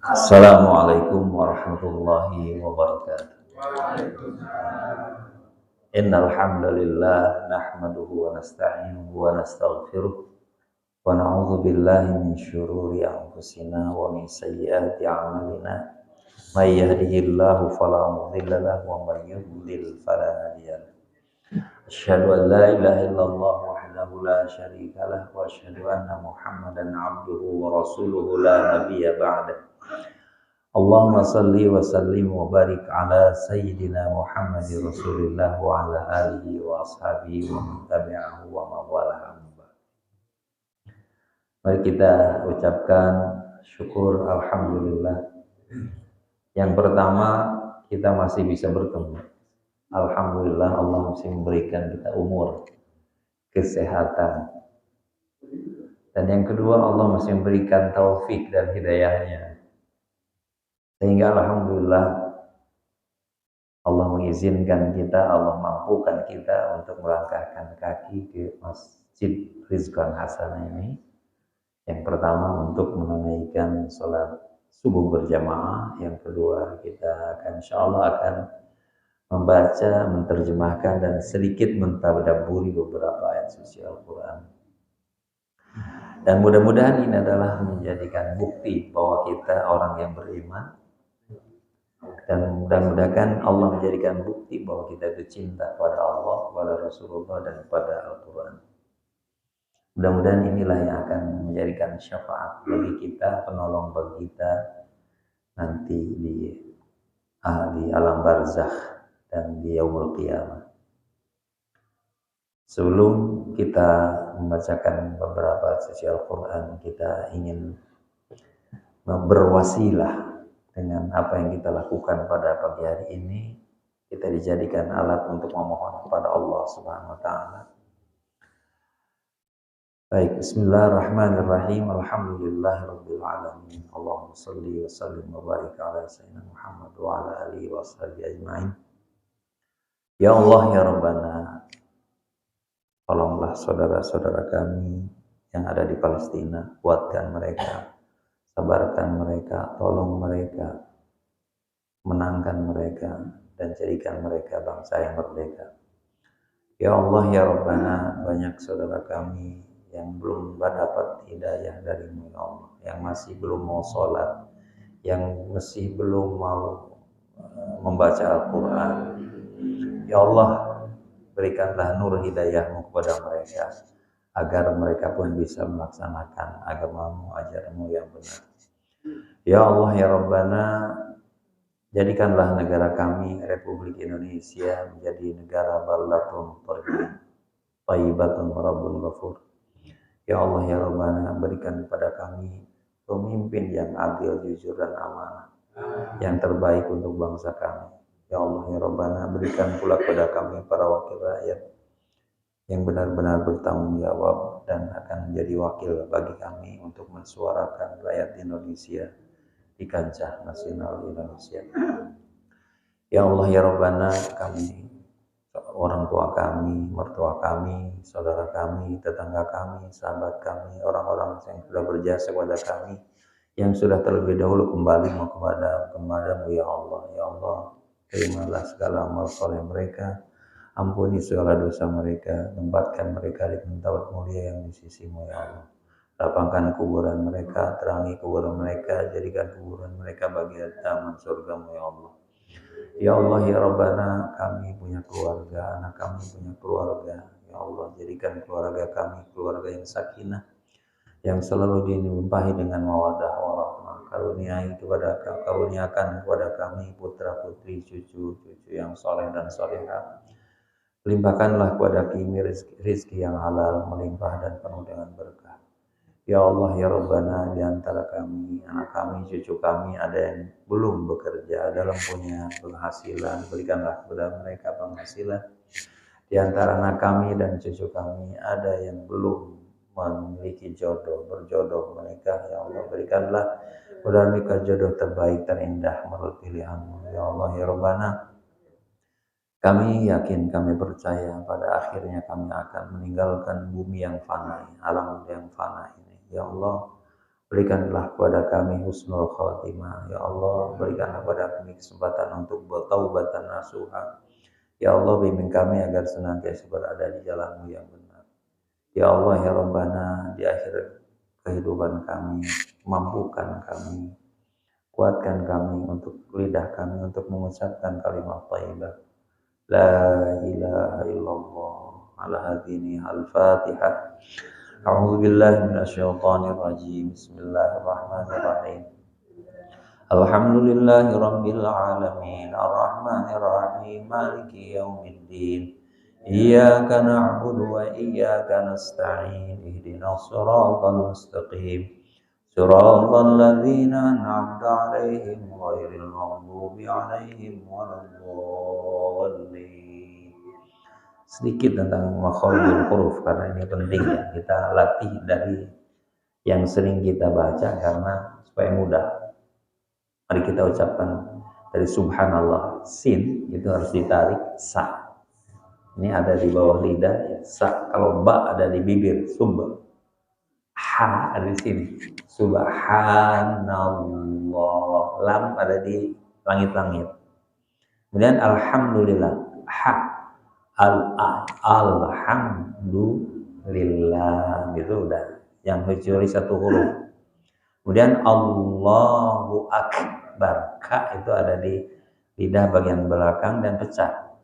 Assalamualaikum warahmatullahi wabarakatuh. Innal hamdalillah nahmaduhu wa nasta'inuhu wa nastaghfiruh wa na'udzu billahi min syururi anfusina wa min sayyiati a'malina. May yahdihillahu fala mudilla lahu wa may yudlil fala hadiya lahu. Asyhadu an la ilaha illallah wahdahu la syarika lah wa asyhadu anna Muhammadan 'abduhu wa rasuluhu la nabiyya ba'da. Allahumma salli wa sallim wa barik ala sayyidina Muhammadin Rasulillah wa ala alihi wa ashabihi wa man tabi'ahu wa mawalah. Mari kita ucapkan syukur alhamdulillah. Yang pertama, kita masih bisa bertemu. Alhamdulillah Allah masih memberikan kita umur, kesehatan. Dan yang kedua, Allah masih memberikan taufik dan hidayahnya. Sehingga alhamdulillah Allah mengizinkan kita, Allah mampukan kita untuk melangkahkan kaki ke Masjid Rizqan Hasanah ini. Yang pertama untuk menunaikan sholat subuh berjamaah. Yang kedua kita akan insyaallah akan membaca, menerjemahkan dan sedikit mentadabburi beberapa ayat suci Al-Quran. Dan mudah-mudahan ini adalah menjadikan bukti bahwa kita orang yang beriman. Dan mudah-mudahan Allah menjadikan bukti bahwa kita itu cinta pada Allah, pada Rasulullah, dan pada Al-Quran. Mudah-mudahan inilah yang akan menjadikan syafaat bagi kita, penolong bagi kita nanti di alam barzakh dan di yaumul qiyamah. Sebelum kita membacakan beberapa sisi Al-Quran, kita ingin berwasilah dengan apa yang kita lakukan pada pagi hari ini. Kita dijadikan alat untuk memohon kepada Allah Subhanahu wa taala. Baik, bismillahirrahmanirrahim. Alhamdulillahirabbil alamin. Allahumma shalli wa sallim wa barik ala sayyidina Muhammad wa ala alihi wa sahbihi ajmain. Ya Allah ya Rabbana, tolonglah saudara-saudara kami yang ada di Palestina, kuatkan mereka, sabarkan mereka, tolong mereka, menangkan mereka, dan jadikan mereka bangsa yang merdeka. Ya Allah ya Rabbana, banyak saudara kami yang belum mendapat hidayah dari-Mu ya Allah, yang masih belum mau sholat, yang masih belum mau membaca Al-Quran. Ya Allah, berikanlah nur hidayah-Mu kepada mereka, agar mereka pun bisa melaksanakan agama-Mu, ajaran-Mu yang benar. Ya Allah ya Rabbana, jadikanlah negara kami, Republik Indonesia, menjadi negara baldatun thayyibatun rabbun ghafur. Ya Allah ya Rabbana, berikan kepada kami pemimpin yang adil, jujur, dan amanah, yang terbaik untuk bangsa kami. Ya Allah ya Rabbana, berikan pula kepada kami para wakil rakyat yang benar-benar bertanggung jawab dan akan menjadi wakil bagi kami untuk mensuarakan rakyat Indonesia di kancah nasional Indonesia. Ya Allah ya Rabbana, kami, orang tua kami, mertua kami, saudara kami, tetangga kami, sahabat kami, orang-orang yang sudah berjasa kepada kami, yang sudah terlebih dahulu kembali kepada-Mu ya Allah. Ya Allah, terimalah segala amal soleh mereka, ampuni segala dosa mereka, tempatkan mereka di tempat mulia yang di sisi-Mu ya Allah. Lapangkan kuburan mereka, terangi kuburan mereka, jadikan kuburan mereka bagian taman surga-Mu ya Allah. Ya Allah ya Rabbana, kami punya keluarga, anak kami punya keluarga. Ya Allah, jadikan keluarga kami keluarga yang sakinah, yang selalu dilimpahi dengan mawaddah warahmah. Karuniakan kepada kami putra putri, cucu-cucu yang soleh dan solehah. Limpahkanlah kepada kami rizki yang halal, melimpah dan penuh dengan berkah. Ya Allah ya Rabbana, di antara kami, anak kami, cucu kami ada yang belum bekerja, dalam punya penghasilan, berikanlah kepada mereka penghasilan. Di antara anak kami dan cucu kami ada yang belum memiliki jodoh, berjodoh menikah. Ya Allah, berikanlah kepada mereka jodoh terbaik, terindah menurut pilihan-Mu. Ya Allah ya Rabbana, kami yakin, kami percaya pada akhirnya kami akan meninggalkan bumi yang fana, alam yang fana ini. Ya Allah, Berikanlah kepada kami husnul khatimah. Ya Allah, berikanlah kepada kami kesempatan untuk bertaubatan nasuha. Ya Allah, bimbing kami agar senantiasa berada di jalan-Mu yang benar. Ya Allah, ya Rabbana, di akhir kehidupan kami, mampukan kami, kuatkan kami untuk lidah kami untuk mengucapkan kalimat thayyibah. La ilaha illallah. Ala hadini al-Fatihah. A'udzu billahi minasyaitonir rajim. Bismillahirrahmanirrahim. Alhamdulillahi rabbil alamin. Arrahmanir rahim. Maliki yaumiddin. Iyyaka na'budu wa iyyaka nasta'in. Ihdinas siratal mustaqim. Siratal ladzina an'amta 'alaihim ghairil maghdubi 'alaihim waladdallin. Sedikit tentang makharijul huruf karena ini penting ya, kita latih dari yang sering kita baca karena supaya mudah. Mari kita ucapkan dari subhanallah, sin itu harus ditarik, sa. Ini ada di bawah lidah ya, sa. Kalau ba ada di bibir, sub. Ha ada di sini, subhanallah. Lam ada di langit-langit. Kemudian alhamdulillah, ha. Alhamdulillah gitu udah, yang kecuali satu huruf. Kemudian Allahu Akbar, ka itu ada di lidah bagian belakang dan pecah.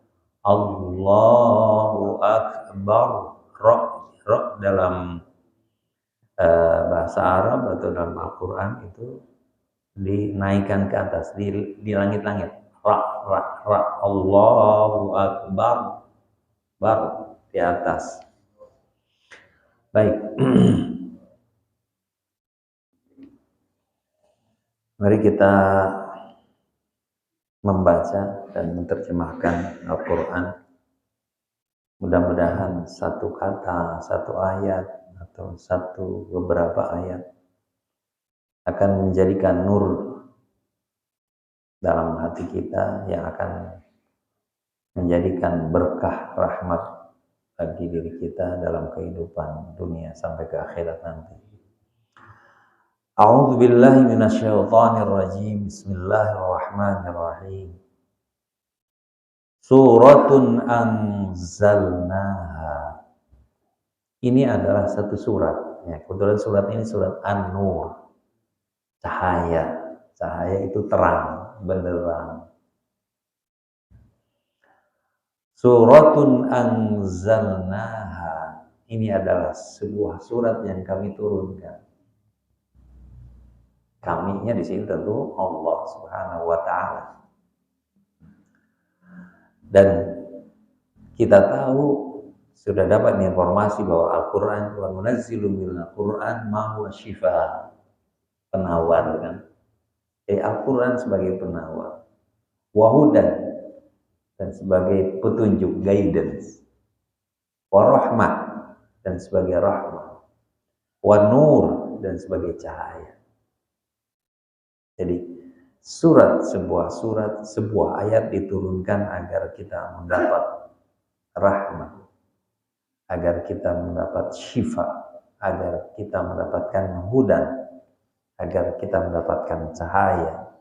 Allahu Akbar, ro dalam bahasa Arab atau dalam Al-Quran itu dinaikkan ke atas di langit-langit. Ra Allahu Akbar, bar di atas. Baik. Mari kita membaca dan menerjemahkan Al-Quran. Mudah-mudahan satu kata, satu ayat, atau beberapa ayat akan menjadikan nur dalam hati kita yang akan menjadikan berkah rahmat bagi diri kita dalam kehidupan dunia sampai ke akhirat nanti. A'udzu billahi minasyaitonir rajim. Bismillahirrahmanirrahim. Suratun anzalnaha. Ini adalah satu surat. Ya, kebetulan surat ini surat An-Nur. Cahaya. Cahaya itu terang, benderang. Suratun anzalnaha. Ini adalah sebuah surat yang kami turunkan. Kami-nya di sini tentu Allah Subhanahu wa taala. Dan kita tahu sudah dapat informasi bahwa Al-Qur'an wa munazzilu minal Qur'an ma huwa shifa. Penawar kan. Al-Qur'an sebagai penawar. Wa hudan dan sebagai petunjuk, guidance. Wa rahmah dan sebagai rahmah. Wa nur dan sebagai cahaya. Jadi sebuah ayat diturunkan agar kita mendapat rahmat, agar kita mendapat syifa, agar kita mendapatkan hudan, agar kita mendapatkan cahaya.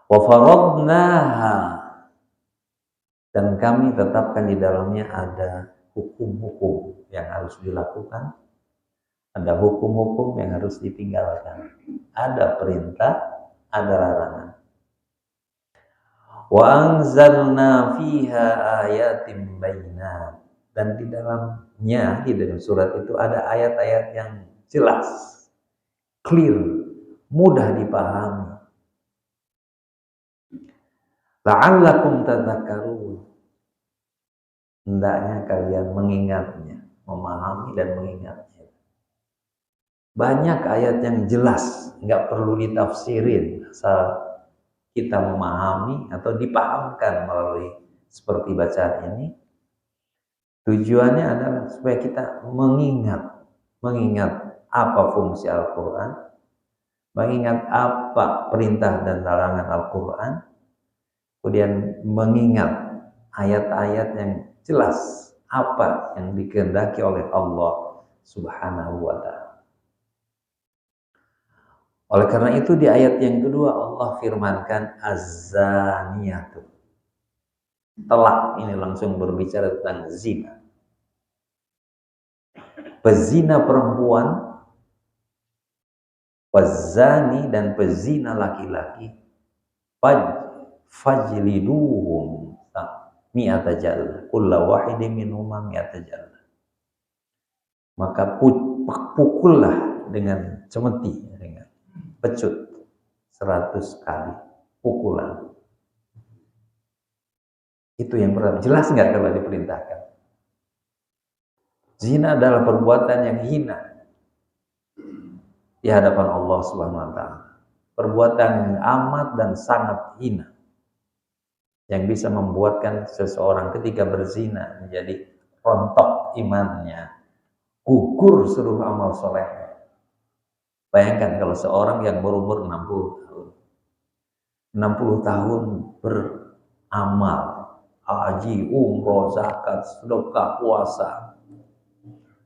Wa faradnaha, dan kami tetapkan di dalamnya ada hukum-hukum yang harus dilakukan, ada hukum-hukum yang harus ditinggalkan, ada perintah, ada larangan. Wa anzalna fiha ayatin bayyinat, dan di dalamnya, di dalam surat itu ada ayat-ayat yang jelas, clear, mudah dipahami. La'allakum tadhakkarun, hendaknya kalian mengingatnya, memahami dan mengingatnya. Banyak ayat yang jelas, nggak perlu ditafsirin, asal kita memahami atau dipahamkan melalui seperti bacaan ini. Tujuannya adalah supaya kita mengingat apa fungsi Al-Quran, mengingat apa perintah dan larangan Al-Quran, kemudian mengingat ayat-ayat yang jelas apa yang dikehendaki oleh Allah Subhanahu wa ta'ala. Oleh karena itu di ayat yang kedua Allah firmankan az-zaniyatu. Telak ini langsung berbicara tentang zina. Pezina perempuan, pezani dan pezina laki-laki, fajliduhum mi'ata jaldah, kullu wahidin minhuma mi'ata jaldah. Maka pukullah dengan cemeti, dengan pecut 100 kali pukulan. Itu yang pertama. Jelas nggak kalau diperintahkan? Zina adalah perbuatan yang hina di hadapan Allah Subhanahu wa taala. Perbuatan yang amat dan sangat hina, yang bisa membuatkan seseorang ketika berzina menjadi rontok imannya, gugur seluruh amal solehnya. Bayangkan kalau seorang yang berumur 60 tahun, 60 tahun beramal, haji, umroh, zakat, sedekah, puasa,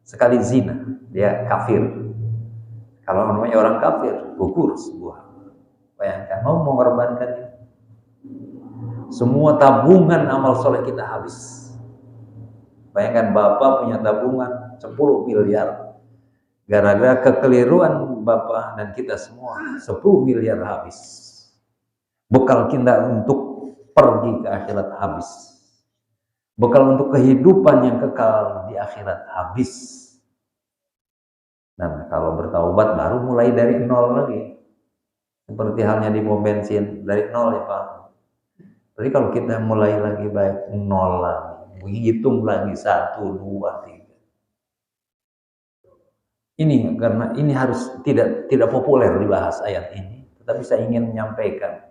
sekali zina, dia kafir. Kalau namanya orang kafir, gugur sebuah. Bayangkan, mau mengorbankan itu. Semua tabungan amal soleh kita habis. Bayangkan bapak punya tabungan 10 miliar. Gara-gara kekeliruan bapak dan kita semua, 10 miliar habis. Bekal kita untuk pergi ke akhirat habis. Bekal untuk kehidupan yang kekal di akhirat habis. Dan kalau bertaubat baru mulai dari nol lagi. Seperti halnya di pom bensin, dari nol ya Pak. Jadi kalau kita mulai lagi baik, nol lagi. Hitung lagi 1, 2, 3. Ini karena ini harus tidak populer dibahas ayat ini. Tetapi saya ingin menyampaikan.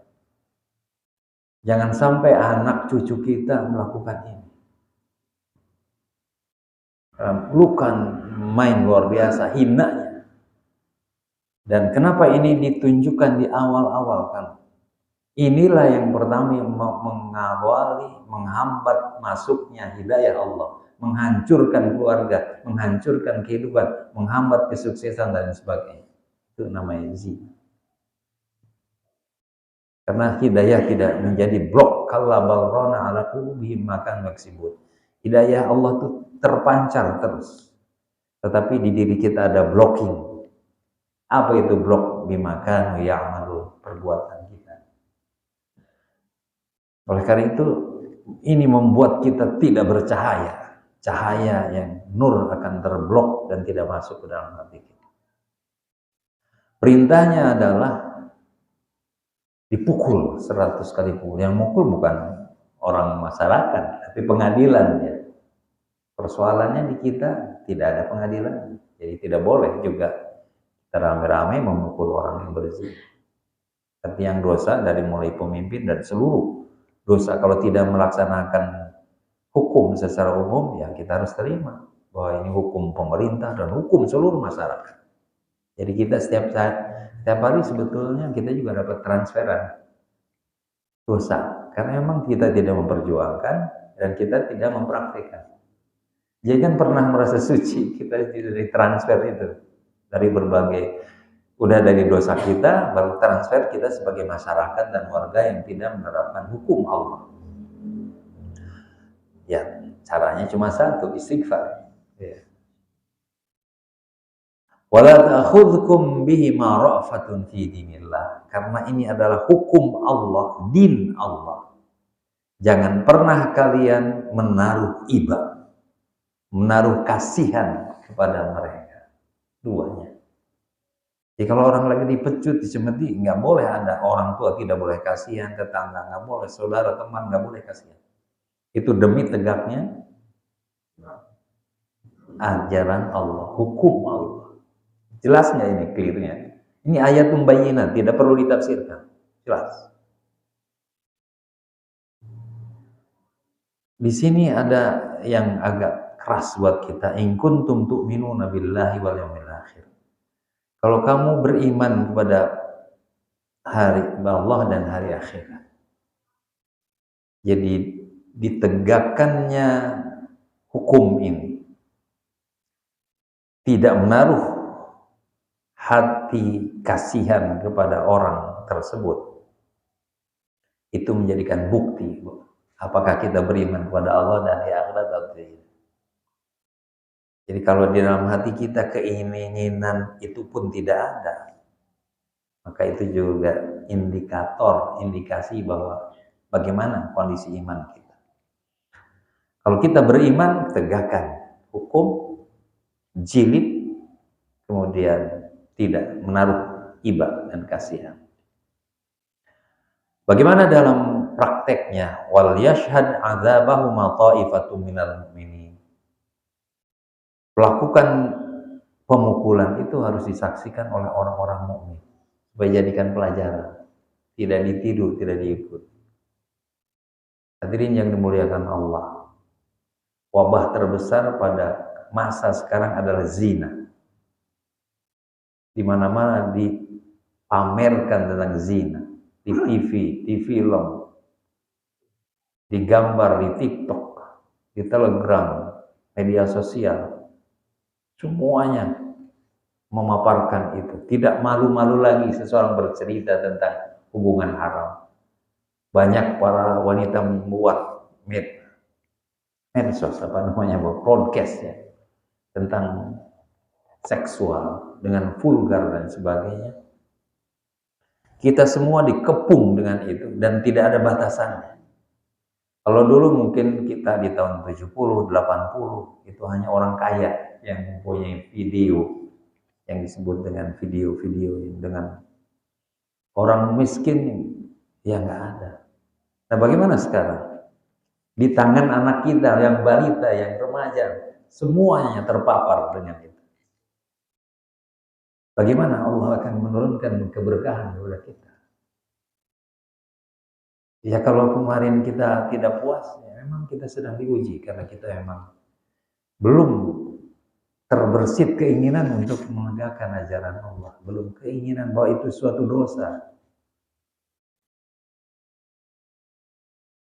Jangan sampai anak cucu kita melakukan ini. Bukan main luar biasa, hinanya. Dan kenapa ini ditunjukkan di awal-awal kan? Inilah yang pertama yang mengawali, menghambat masuknya hidayah Allah, menghancurkan keluarga, menghancurkan kehidupan, menghambat kesuksesan dan sebagainya. Itu namanya zina. Karena hidayah tidak menjadi blok, kalla balrona ala qulubihim makan maksibut. Hidayah Allah itu terpancar terus. Tetapi di diri kita ada blocking. Apa itu blok? Bimakan ya'malu, perbuatan kita. Oleh karena itu, ini membuat kita tidak bercahaya. Cahaya yang nur akan terblok dan tidak masuk ke dalam hati kita. Perintahnya adalah dipukul 100 kali pukul. Yang mukul bukan orang masyarakat, tapi pengadilan ya. Persoalannya di kita tidak ada pengadilan. Jadi tidak boleh juga kita rame-rame memukul orang yang berzina. Tapi yang dosa dari mulai pemimpin dan seluruh dosa kalau tidak melaksanakan hukum secara umum, ya kita harus terima bahwa ini hukum pemerintah dan hukum seluruh masyarakat. Jadi kita setiap hari sebetulnya kita juga dapat transferan dosa karena memang kita tidak memperjuangkan dan kita tidak mempraktikkan. Jangan pernah merasa suci, kita dari transfer itu dari berbagai, udah dari dosa kita baru transfer kita sebagai masyarakat dan warga yang tidak menerapkan hukum Allah. Ya, caranya cuma satu, istighfar. Ya. Wala ta'khudhukum bihima ra'fatun fi dinillah. Karena ini adalah hukum Allah, din Allah. Jangan pernah kalian menaruh iba, menaruh kasihan kepada mereka. Duanya. Jadi kalau orang lagi dipecut, dicemeti, nggak boleh ada orang tua tidak boleh kasihan, tetangga nggak boleh, saudara teman nggak boleh kasihan. Itu demi tegaknya ajaran Allah, hukum Allah. Jelas nggak ini clearnya? Ini ayat bayyinah, tidak perlu ditafsirkan. Jelas. Di sini ada yang agak keras buat kita. In kuntum tu'minuna billahi wal yawmil akhir. Kalau kamu beriman kepada hari Allah dan hari akhirat. Jadi ditegakkannya hukum ini tidak menaruh hati kasihan kepada orang tersebut, itu menjadikan bukti apakah kita beriman kepada Allah dan di akhirat atau tidak. Jadi kalau di dalam hati kita keinginan itu pun tidak ada, maka itu juga indikasi bahwa bagaimana kondisi iman kita. Kalau kita beriman, tegakkan hukum, jilid, kemudian tidak menaruh iba dan kasihan. Bagaimana dalam prakteknya? Wal yashhad 'adzabahuma ta'ifatun minal mu'minin. Melakukan pemukulan itu harus disaksikan oleh orang-orang mukmin supaya jadikan pelajaran, tidak ditiru, tidak diikut. Hadirin yang dimuliakan Allah, wabah terbesar pada masa sekarang adalah zina. Di mana-mana dipamerkan tentang zina, di TV, di film, di gambar, di TikTok, di Telegram, media sosial. Semuanya memaparkan itu. Tidak malu-malu lagi seseorang bercerita tentang hubungan haram. Banyak para wanita membuat medsos, broadcast ya, tentang seksual dengan vulgar dan sebagainya. Kita semua dikepung dengan itu dan tidak ada batasannya. Kalau dulu mungkin kita di tahun 70, 80 itu hanya orang kaya yang mempunyai video yang disebut dengan video-video dengan orang miskin ya nggak ada. Nah bagaimana sekarang? Di tangan anak kita yang balita, yang remaja, semuanya terpapar dengan itu. Bagaimana Allah akan menurunkan keberkahan kepada kita? Ya kalau kemarin kita tidak puas, ya memang kita sedang diuji karena kita memang belum terbersit keinginan untuk menegakkan ajaran Allah, belum keinginan bahwa itu suatu dosa.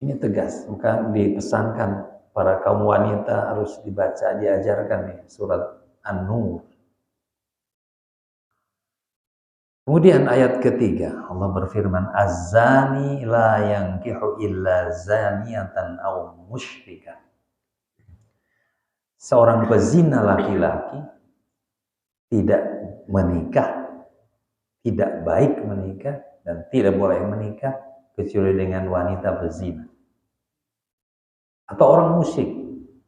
Ini tegas, maka dipesankan para kaum wanita harus dibaca, diajarkan nih surat An-Nur. Kemudian ayat ketiga Allah berfirman, Az-zani la yankihu illa zaniyatan aw musyrikah. Seorang pezina laki-laki tidak menikah, tidak baik menikah dan tidak boleh menikah kecuali dengan wanita pezina atau orang musyrik,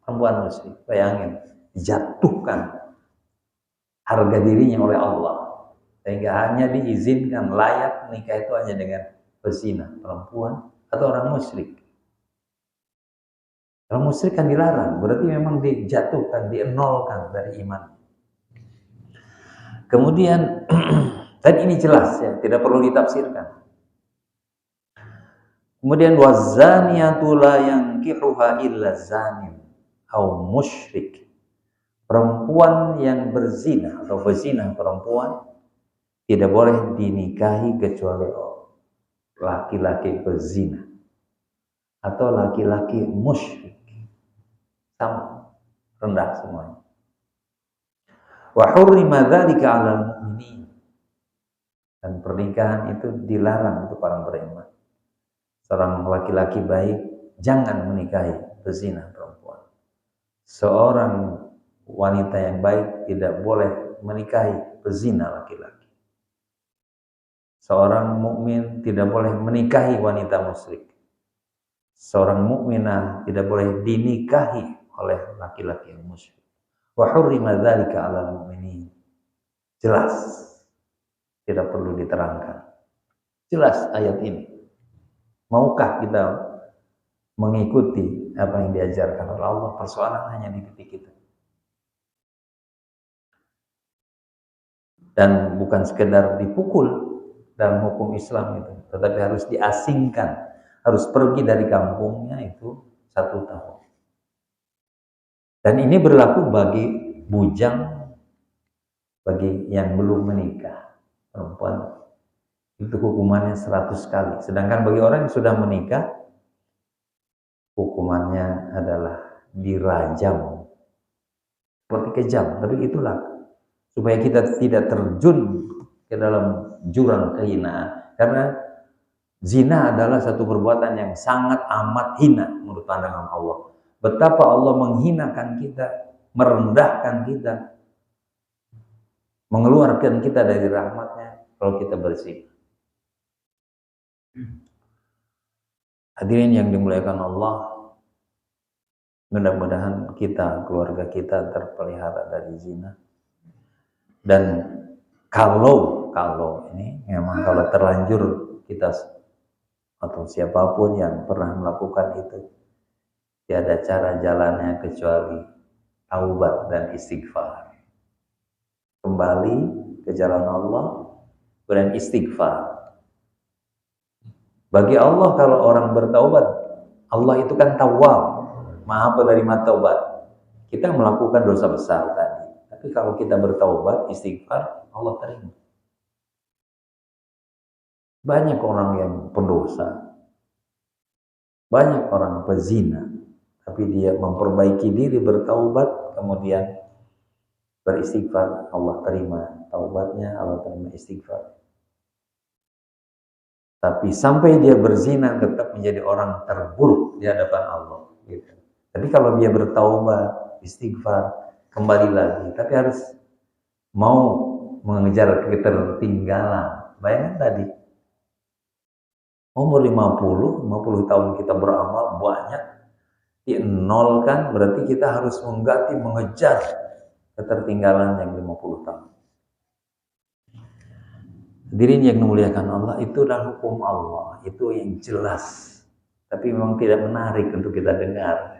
perempuan musyrik. Bayangin, dijatuhkan harga dirinya oleh Allah sehingga hanya diizinkan layak menikah itu hanya dengan pezina, perempuan atau orang musyrik. Kalau musyrik kan dilarang, berarti memang dijatuhkan, dienolkan dari iman. Kemudian, dan ini jelas ya, tidak perlu ditafsirkan. Kemudian wazaniyatu la yankihuha illa zanin au musyrik. Perempuan yang berzina atau berzina perempuan tidak boleh dinikahi kecuali laki-laki berzina atau laki-laki musyrik. Sama, rendah semuanya. Wa hurrima dzalika 'alal mu'minin. Dan pernikahan itu dilarang untuk orang beriman. Seorang laki-laki baik jangan menikahi pezina perempuan. Seorang wanita yang baik tidak boleh menikahi pezina laki-laki. Seorang mukmin tidak boleh menikahi wanita musyrik. Seorang mukminah tidak boleh dinikahi oleh laki-laki yang musyrik. Wa hurrima dzalika 'alal mu'minin. Jelas. Tidak perlu diterangkan. Jelas ayat ini. Maukah kita mengikuti apa yang diajarkan oleh Allah? Persoalan hanya di titik itu. Dan bukan sekedar dipukul dalam hukum Islam itu, tetapi harus diasingkan, harus pergi dari kampungnya itu 1 tahun. Dan ini berlaku bagi bujang, bagi yang belum menikah, perempuan itu hukumannya 100 kali. Sedangkan bagi orang yang sudah menikah, hukumannya adalah dirajam. Seperti kejam, tapi itulah supaya kita tidak terjun ke dalam jurang kehinaan. Karena zina adalah satu perbuatan yang sangat amat hina menurut pandangan Allah. Betapa Allah menghinakan kita, merendahkan kita, mengeluarkan kita dari rahmatnya kalau kita berzina. Hadirin yang dimuliakan Allah, mudah-mudahan kita, keluarga kita terpelihara dari zina. Dan kalau ini memang kalau terlanjur kita atau siapapun yang pernah melakukan itu, tiada cara jalannya kecuali taubat dan istighfar. Kembali ke jalan Allah dan istighfar. Bagi Allah kalau orang bertaubat, Allah itu kan Tawwab, Maha penerima taubat. Kita melakukan dosa besar tadi, tapi kalau kita bertaubat, istighfar, Allah terima. Banyak orang yang pendosa, banyak orang pezina, tapi dia memperbaiki diri, bertaubat, kemudian beristighfar, Allah terima taubatnya, Allah terima istighfar. Tapi sampai dia berzina tetap menjadi orang terburuk di hadapan Allah. Gitu. Tapi kalau dia bertaubat, istighfar, kembali lagi. Tapi harus mau mengejar ketertinggalan. Bayangkan tadi, umur 50 tahun kita beramal banyak, dinolkan, berarti kita harus mengganti, mengejar ketertinggalan yang 50 tahun. Hadirin yang memuliakan Allah, itu adalah hukum Allah, itu yang jelas, tapi memang tidak menarik untuk kita dengar.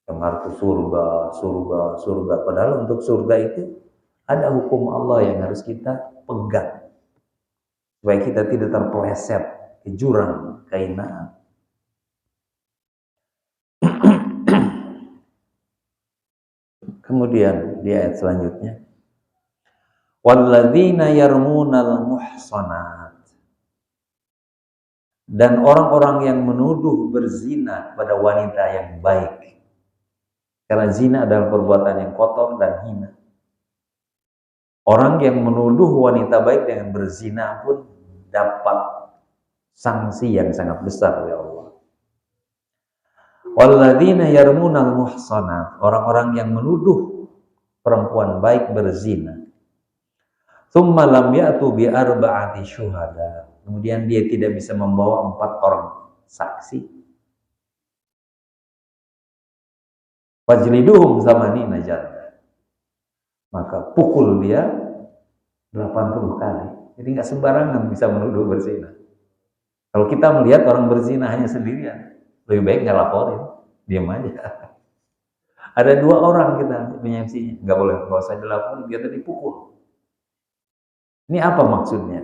Dengar ke surga, surga, surga. Padahal untuk surga itu ada hukum Allah yang harus kita pegang, supaya kita tidak terpeleset ke jurang kehinaan. Kemudian di ayat selanjutnya, walladzina yarmunal muhsanat, dan orang-orang yang menuduh berzina pada wanita yang baik, karena zina adalah perbuatan yang kotor dan hina. Orang yang menuduh wanita baik dengan berzina pun dapat sanksi yang sangat besar ya Allah. Walladzina yarmunal muhsanat, orang-orang yang menuduh perempuan baik berzina, tsumma lam ya'tu bi arba'ati syuhada, kemudian dia tidak bisa membawa 4 orang saksi, fajliduhum zamanina jalda, maka pukul dia 80 kali. Jadi nggak sembarangan bisa menuduh berzina. Kalau kita melihat orang berzina hanya sendirian, lebih baik nggak laporin, diam aja. Ada 2 orang kita menyaksinya, nggak boleh, nggak usah dilaporin, dia tadi pukul. Ini apa maksudnya?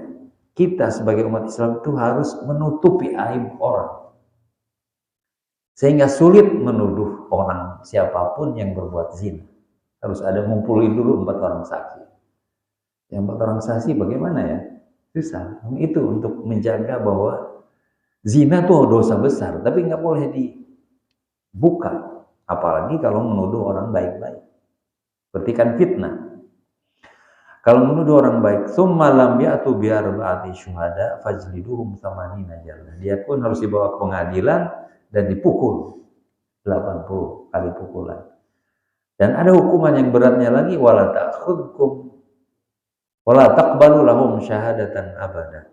Kita sebagai umat Islam itu harus menutupi aib orang, sehingga sulit menuduh orang siapapun yang berbuat zina. Harus ada ngumpulin dulu 4 orang saksi. Yang 4 orang saksi bagaimana ya? Susah. Itu untuk menjaga bahwa zina itu dosa besar, tapi nggak boleh dibuka. Apalagi kalau menuduh orang baik-baik. Berarti kan fitnah. Kalau menuduh orang baik, summa lam ya'tu bi arba'ati syuhada fajliduhum tsamanina jaldah. Dia pun harus dibawa ke pengadilan dan dipukul 80 kali pukulan. Dan ada hukuman yang beratnya lagi, wala ta'khudhukum wala taqbalu lahum syahadatan abada.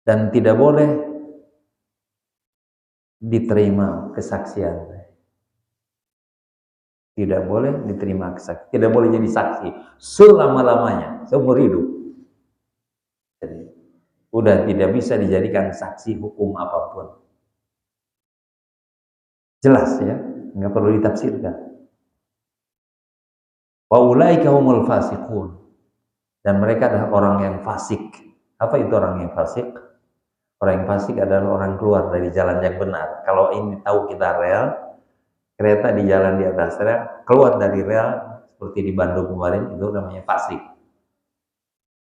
Dan tidak boleh diterima kesaksian. Tidak boleh diterima kesaksian, tidak boleh jadi saksi selama-lamanya, seumur hidup. Jadi, udah tidak bisa dijadikan saksi hukum apapun. Jelas ya, nggak perlu ditafsirkan. Wa ulaika humul fasiqun, dan mereka adalah orang yang fasik. Apa itu orang yang fasik? Orang yang fasik adalah orang keluar dari jalan yang benar. Kalau ini tahu kita rel, kereta di jalan di atas rel, keluar dari rel seperti di Bandung kemarin, itu namanya fasik.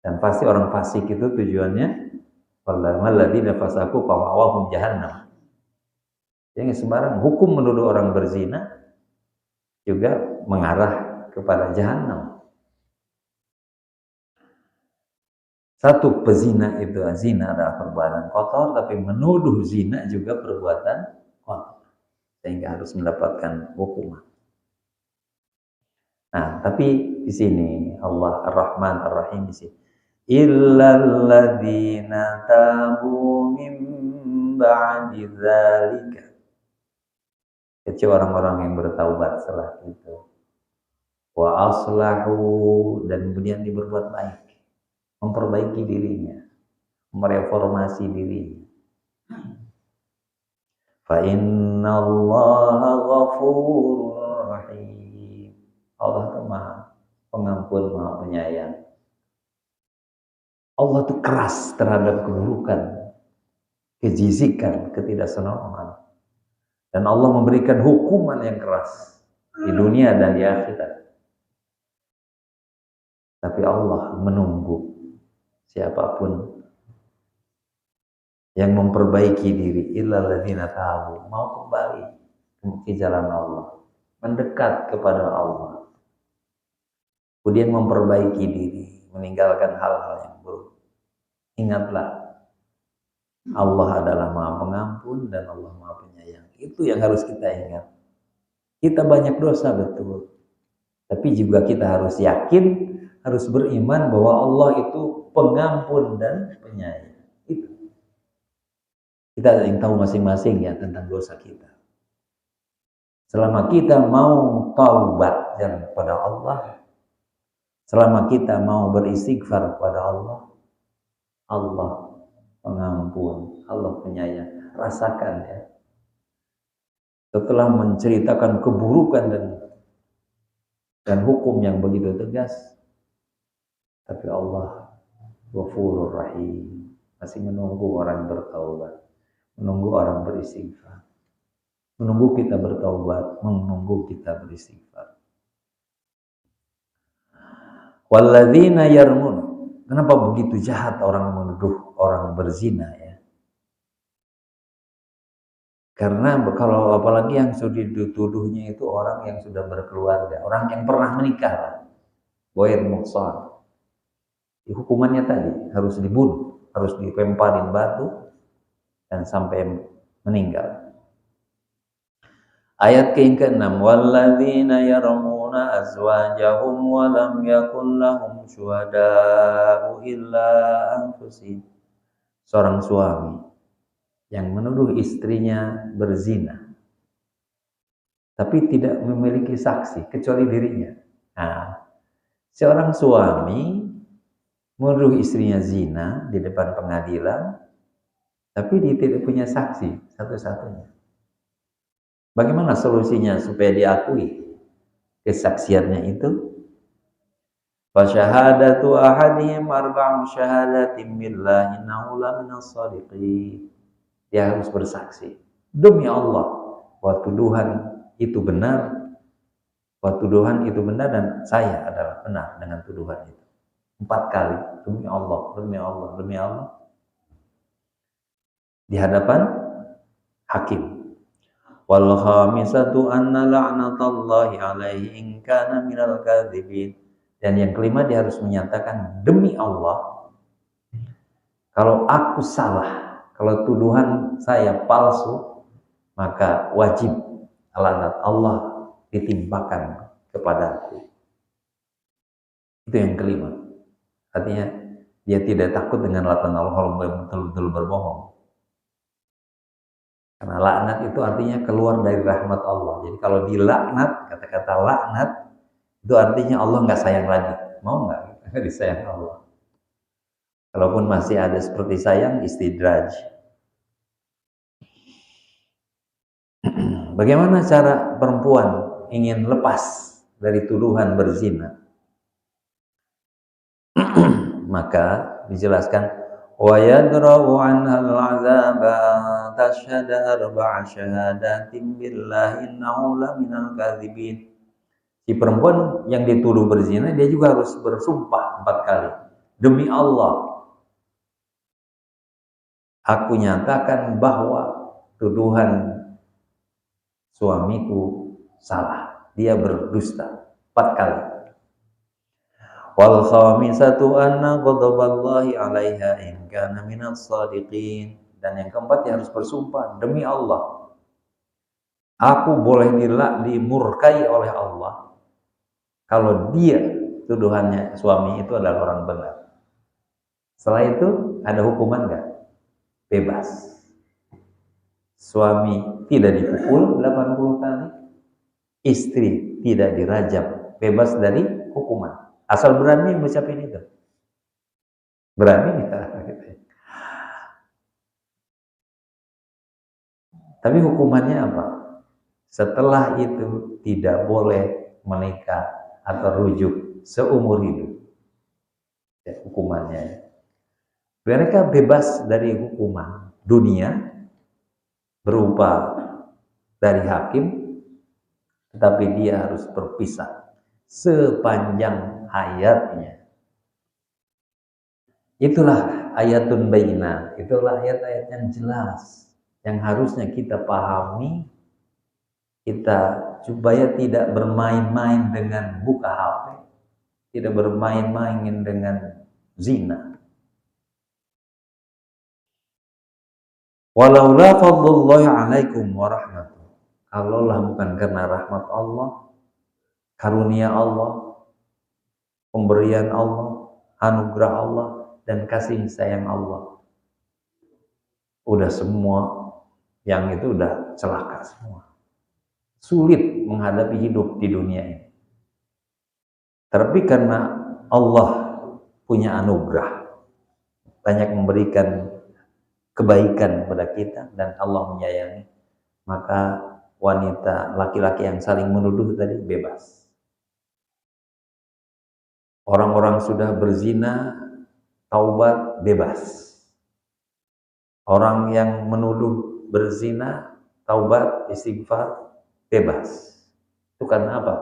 Dan pasti orang fasik itu tujuannya walladzina fasaku fa'awahum jahannam. Jadi sembarang hukum menuduh orang berzina juga mengarah kepada jahanam. Satu, pezina itu, zina adalah perbuatan kotor, tapi menuduh zina juga perbuatan kotor, sehingga harus mendapatkan hukuman. Nah, tapi di sini Allah Ar-Rahman Ar-Rahim di sini. Illal ladzina tabu min ba'di dzalika. Kecuali orang-orang yang bertaubat setelah itu. Wa aslahu, dan kemudian dia berbuat baik, memperbaiki dirinya, mereformasi dirinya. Fa innallaha ghafurur rahim. Allah itu Maha Pengampun, Maha Penyayang. Allah itu keras terhadap keburukan, kejizikan, ketidaksenonohan. Dan Allah memberikan hukuman yang keras di dunia dan di akhirat. Tapi Allah menunggu siapapun yang memperbaiki diri, illal ladzina tabu, mau kembali ke jalan Allah, mendekat kepada Allah, kemudian memperbaiki diri, meninggalkan hal-hal yang buruk. Ingatlah, Allah adalah Maha Pengampun dan Allah Maha Penyayang. Itu yang harus kita ingat. Kita banyak dosa betul, tapi juga kita harus yakin, harus beriman bahwa Allah itu pengampun dan penyayang. Itu kita yang tahu masing-masing ya tentang dosa kita. Selama kita mau taubat kepada Allah, selama kita mau beristighfar kepada Allah, Allah pengampun, Allah penyayang. Rasakan ya. Setelah menceritakan keburukan dan hukum yang begitu tegas, tapi Allah Ghafurur Rahim, masih menunggu orang bertaubat, menunggu orang beristighfar, menunggu kita bertaubat, menunggu kita beristighfar. Walladzina yarmun. Kenapa begitu jahat orang menuduh orang berzina ya? Karena kalau apalagi yang sudah dituduhnya itu orang yang sudah berkeluarga, orang yang pernah menikah, Ghair muhsan. Hukumannya tadi harus dibunuh, harus dilemparin batu dan sampai meninggal. Ayat ke-6, walladzina yarmuna azwajahum wa lam yakul lahum syuhada'u illa anfusihim. Seorang suami yang menuduh istrinya berzina tapi tidak memiliki saksi kecuali dirinya. Nah, seorang suami menuduh istrinya zina di depan pengadilan tapi dia tidak punya saksi satu-satunya. Bagaimana solusinya supaya diakui kesaksiannya itu? Fa syahadatu ahadihim arba'u syahadatin billahi innahu laminas shadiqin. Dia harus bersaksi demi Allah bahwa tuduhan itu benar, dan saya adalah benar dengan tuduhan itu. 4 kali, demi Allah, demi Allah, demi Allah, di hadapan hakim. Wal khamisatu anna la'natallahi alaihi in kana minal kadzibin. Dan yang kelima, dia harus menyatakan demi Allah, kalau aku salah, kalau tuduhan saya palsu, maka wajib laknat Allah ditimpakan kepadaku. Itu yang kelima. Artinya dia tidak takut dengan laknat Allah kalau betul-betul berbohong. Karena laknat itu artinya keluar dari rahmat Allah. Jadi kalau dilaknat, kata-kata laknat itu artinya Allah nggak sayang lagi. Mau nggak disayang Allah? Kalaupun masih ada seperti sayang, istidraj. Bagaimana cara perempuan ingin lepas dari tuduhan berzina? Maka dijelaskan, wa yadra'u 'anhal 'adzaba tashhada arba'a syahadatin billahi innahu laminal kadzibin. Si perempuan yang dituduh berzina, dia juga harus bersumpah 4 kali. Demi Allah, aku nyatakan bahwa tuduhan suamiku salah, dia berdusta. 4 kali. Wal khamisatu anna ghadaballahi 'alaiha in kana minas shadiqin. Dan yang keempat, dia harus bersumpah, demi Allah, aku boleh dimurkai oleh Allah kalau dia, tuduhannya suami itu adalah orang benar. Setelah itu ada hukuman nggak? Bebas. Suami tidak dipukul 80 kali, istri tidak dirajam, bebas dari hukuman. Asal berani mengucapin itu. Berani nggak? Tapi hukumannya apa? Setelah itu tidak boleh menikah atau rujuk seumur hidup. Ya, hukumannya. Mereka bebas dari hukuman dunia berupa dari hakim, tetapi dia harus berpisah sepanjang hayatnya. Itulah ayatun bayyinah, itulah ayat-ayat yang jelas yang harusnya kita pahami, kita supaya tidak bermain-main dengan buka HP, tidak bermain-main dengan zina. Walaula fadlullahi 'alaikum wa rahmatuh. Kalaulah bukan karena rahmat Allah, karunia Allah, pemberian Allah, anugerah Allah, dan kasih sayang Allah, udah semua yang itu udah celaka semua. Sulit menghadapi hidup di dunia ini. Tapi karena Allah punya anugerah, banyak memberikan kebaikan kepada kita, dan Allah menyayangi, maka wanita, laki-laki yang saling menuduh tadi bebas. Orang-orang sudah berzina, taubat, bebas. Orang yang menuduh berzina, taubat, istighfar, bebas. Itu karena apa?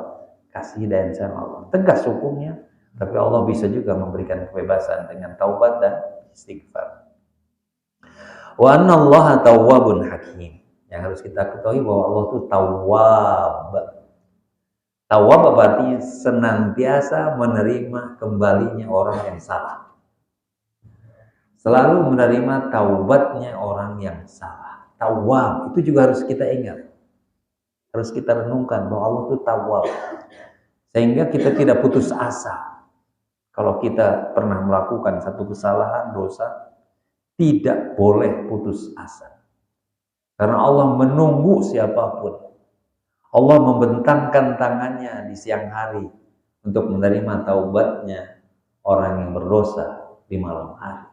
Kasih dan sayang Allah. Tegas hukumnya, tapi Allah bisa juga memberikan kebebasan dengan taubat dan istighfar. Wa anna Allaha tawwabun hakim. Yang harus kita ketahui bahwa Allah itu tawwab. Tawwab artinya senantiasa menerima kembalinya orang yang salah. Selalu menerima taubatnya orang yang salah. Tawwab itu juga harus kita ingat. Harus kita renungkan bahwa Allah itu tawwab. Sehingga kita tidak putus asa. Kalau kita pernah melakukan satu kesalahan, dosa, tidak boleh putus asa. Karena Allah menunggu siapapun. Allah membentangkan tangannya di siang hari untuk menerima taubatnya orang yang berdosa di malam hari.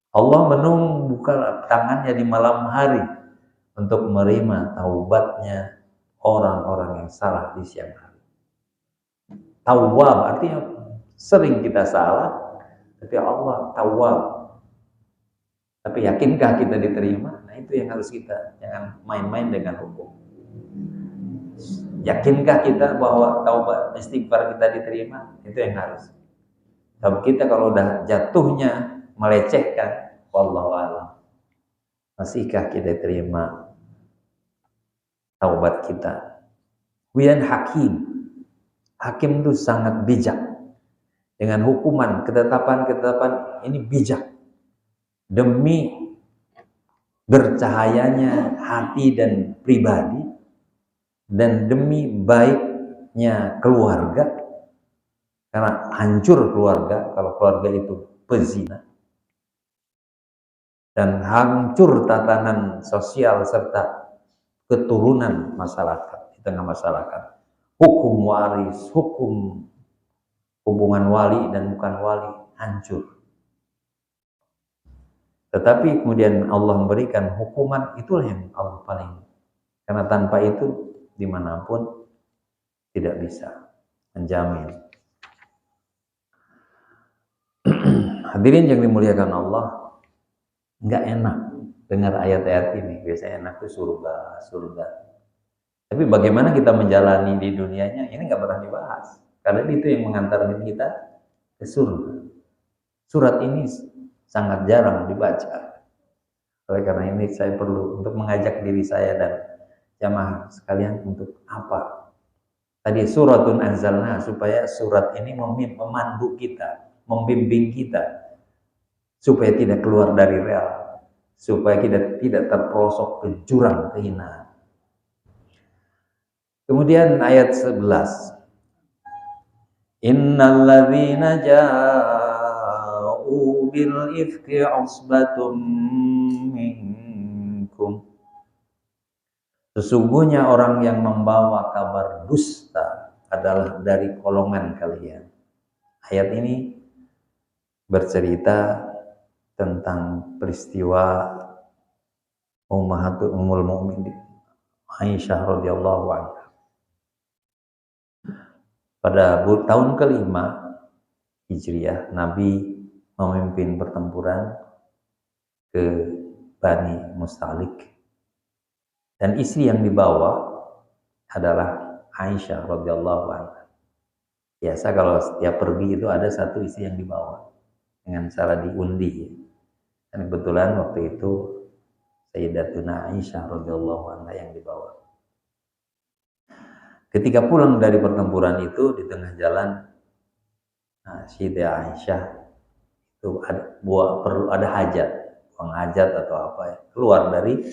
Allah menunggu tangannya di malam hari untuk menerima taubatnya orang-orang yang salah di siang hari. Tawwab artinya sering kita salah, tapi Allah tawwab. Tapi yakinkah kita diterima? Nah itu yang harus kita, jangan main-main dengan hukum. Yakinkah kita bahwa taubat istighfar kita diterima? Itu yang harus. Tapi kita kalau udah jatuhnya melecehkan, wallahu a'lam, masihkah kita terima taubat kita? Kemudian hakim. Hakim itu sangat bijak. Dengan hukuman, ketetapan-ketetapan ini bijak. Demi bercahayanya hati dan pribadi, dan demi baiknya keluarga, karena hancur keluarga kalau keluarga itu pezina, dan hancur tatanan sosial serta keturunan masyarakat di tengah masyarakat. Hukum waris, hukum hubungan wali dan bukan wali hancur. Tetapi kemudian Allah memberikan hukuman, itulah yang Allah paling, karena tanpa itu dimanapun tidak bisa menjamin. Hadirin yang dimuliakan Allah, nggak enak dengar ayat-ayat ini. Biasanya enak tuh surga, surga. Tapi bagaimana kita menjalani di dunianya, ini nggak pernah dibahas. Karena itu yang mengantarkan kita ke surga. Surat ini sangat jarang dibaca. Oleh karena ini saya perlu untuk mengajak diri saya dan jamaah sekalian untuk apa? Tadi suratun anzalna, supaya surat ini memandu kita, membimbing kita supaya tidak keluar dari rel, supaya kita tidak terperosok ke jurang kehinaan. Kemudian ayat 11. Innal ladzina ja'u bil ifki usbatum minkum. Sesungguhnya orang yang membawa kabar dusta adalah dari golongan kalian. Ayat ini bercerita tentang peristiwa Ummul Mukminin Aisyah radhiyallahu anha. Pada tahun kelima Hijriah, Nabi memimpin pertempuran ke Bani Mustalik, dan istri yang dibawa adalah Aisyah radhiyallahu anha. Biasa kalau setiap pergi itu ada satu istri yang dibawa dengan cara diundi. Dan kebetulan waktu itu Sayyidatuna Aisyah radhiyallahu anha yang dibawa. Ketika pulang dari pertempuran itu, di tengah jalan, Siti Aisyah itu perlu ada hajat, buang hajat atau apa ya, keluar dari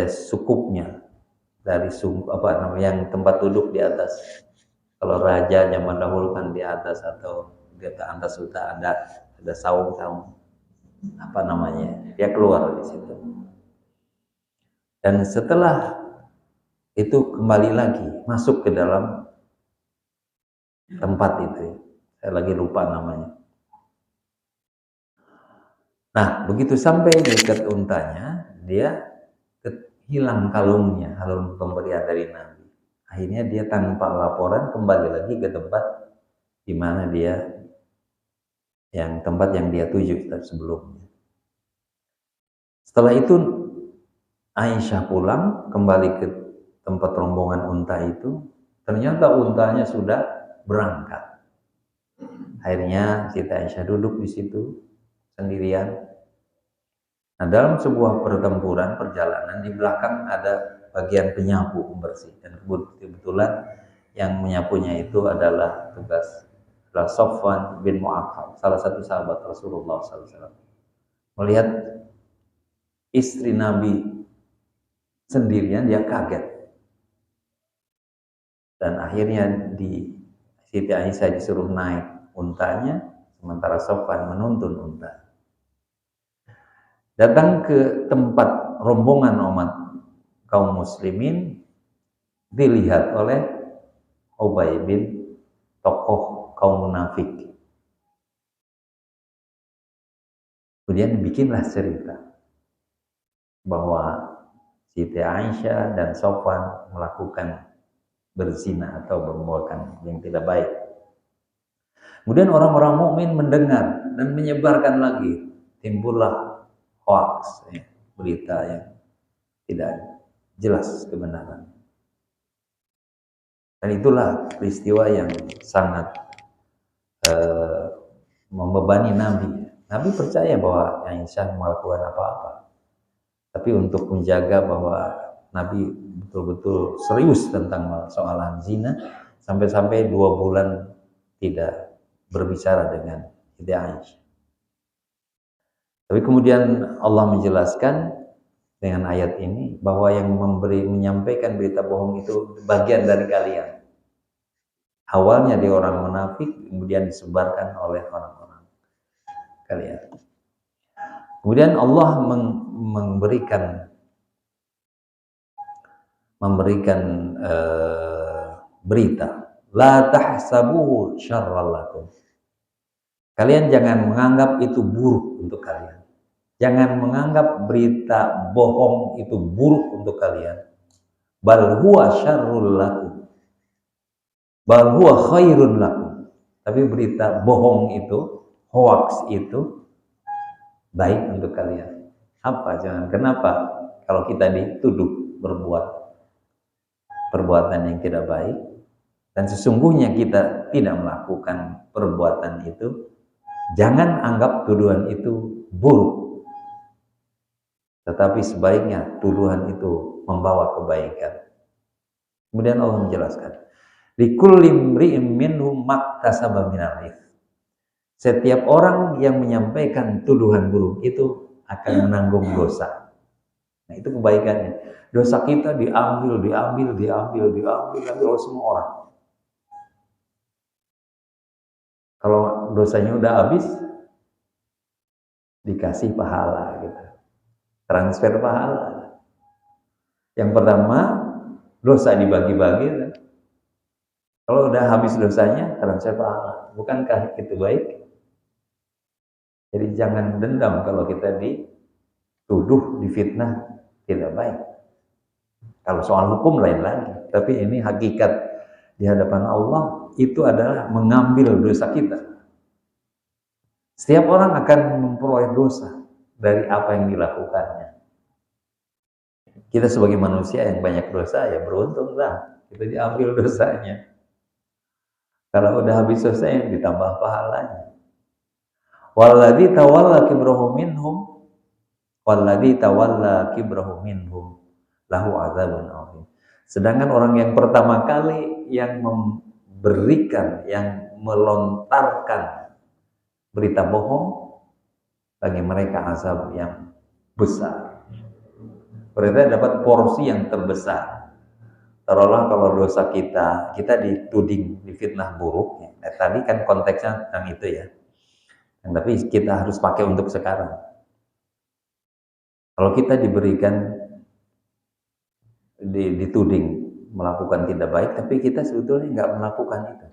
sukupnya, dari yang tempat duduk di atas. Kalau raja zaman dahulu kan di atas, atau di atas sudah ada saung-saung, apa namanya, dia keluar di situ. Dan setelah itu kembali lagi masuk ke dalam tempat itu, saya lagi lupa namanya. Nah, begitu sampai di dekat untanya, dia hilang kalung pemberian dari Nabi. Akhirnya dia tanpa laporan kembali lagi ke tempat di mana tempat yang dia tuju sebelumnya. Setelah itu Aisyah pulang kembali ke tempat rombongan unta itu, ternyata untanya sudah berangkat. Akhirnya Siti Aisyah duduk di situ sendirian. Nah, dalam sebuah perjalanan di belakang ada bagian penyapu pembersih, dan kebetulan yang menyapunya itu adalah Sofwan bin Mu'attal, salah satu sahabat Rasulullah SAW. Melihat istri Nabi sendirian, dia kaget, dan akhirnya Siti Aisyah disuruh naik untanya, sementara Sofwan menuntun unta. Datang ke tempat rombongan umat kaum muslimin, dilihat oleh Ubay bin tokoh kaum munafik. Kemudian bikinlah cerita bahwa Siti Aisyah dan Sofwan melakukan berzina atau berbuatan yang tidak baik. Kemudian orang-orang mukmin mendengar dan menyebarkan lagi, timbullah hoax, berita yang tidak jelas kebenaran. Dan itulah peristiwa yang sangat membebani Nabi. Nabi percaya bahwa Aisyah melakukan apa-apa, tapi untuk menjaga bahwa Nabi betul-betul serius tentang soalan zina, sampai-sampai 2 bulan tidak berbicara dengan Siti Aisyah. Tapi kemudian Allah menjelaskan dengan ayat ini bahwa yang menyampaikan berita bohong itu bagian dari kalian. Awalnya dia orang munafik, kemudian disebarkan oleh orang-orang kalian. Kemudian Allah memberikan berita, la tahsabuhu syarral lakum. Kalian jangan menganggap itu buruk untuk kalian. Jangan menganggap berita bohong itu buruk untuk kalian. Bal huwa syarrul lakum. Bal huwa khairun lakum. Tapi berita bohong itu, hoax itu baik untuk kalian. Apa? Kenapa? Kalau kita dituduh berbuat perbuatan yang tidak baik, dan sesungguhnya kita tidak melakukan perbuatan itu, jangan anggap tuduhan itu buruk. Tetapi sebaiknya tuduhan itu membawa kebaikan. Kemudian Allah menjelaskan, Likulli imri'in minhum maktasaba minal its. Setiap orang yang menyampaikan tuduhan buruk itu akan menanggung dosa. Nah, itu kebaikannya. Dosa kita diambil oleh semua orang. Kalau dosanya udah habis, dikasih pahala gitu. Transfer pahala. Yang pertama, dosa dibagi-bagi. Kalau udah habis dosanya, transfer pahala. Bukankah itu baik? Jadi jangan dendam kalau kita dituduh, difitnah, tidak baik. Kalau soal hukum lain lagi. Tapi ini hakikat di hadapan Allah, itu adalah mengambil dosa kita. Setiap orang akan memperoleh dosa dari apa yang dilakukannya. Kita sebagai manusia yang banyak dosa, ya beruntung lah. Kita diambil dosanya. Kalau udah habis dosanya, ditambah pahalanya. Walladzi tawalla kibrahu minhum lahu adzabun adzim. Sedangkan orang yang pertama kali yang memberikan, yang melontarkan berita bohong, bagi mereka azab yang besar. Mereka dapat porsi yang terbesar. Taruhlah kalau dosa kita dituding, difitnah buruk. Tadi kan konteksnya tentang itu ya. Tapi kita harus pakai untuk sekarang. Kalau kita diberikan, dituding melakukan tidak baik, tapi kita sebetulnya nggak melakukan itu.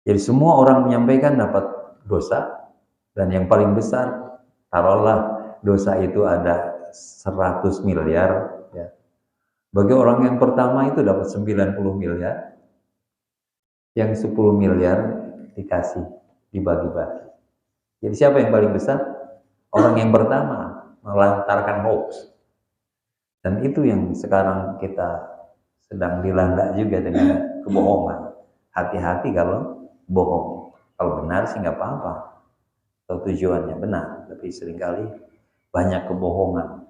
Jadi semua orang menyampaikan dapat dosa, dan yang paling besar, taruhlah dosa itu ada 100 miliar. Ya. Bagi orang yang pertama itu dapat 90 miliar, yang 10 miliar dikasih, dibagi-bagi. Jadi siapa yang paling besar? Orang yang pertama melantarkan hoax. Dan itu yang sekarang kita sedang dilanda juga dengan kebohongan. Hati-hati kalau bohong. Kalau benar sih nggak apa-apa. Kalau tujuannya benar, tapi seringkali banyak kebohongan.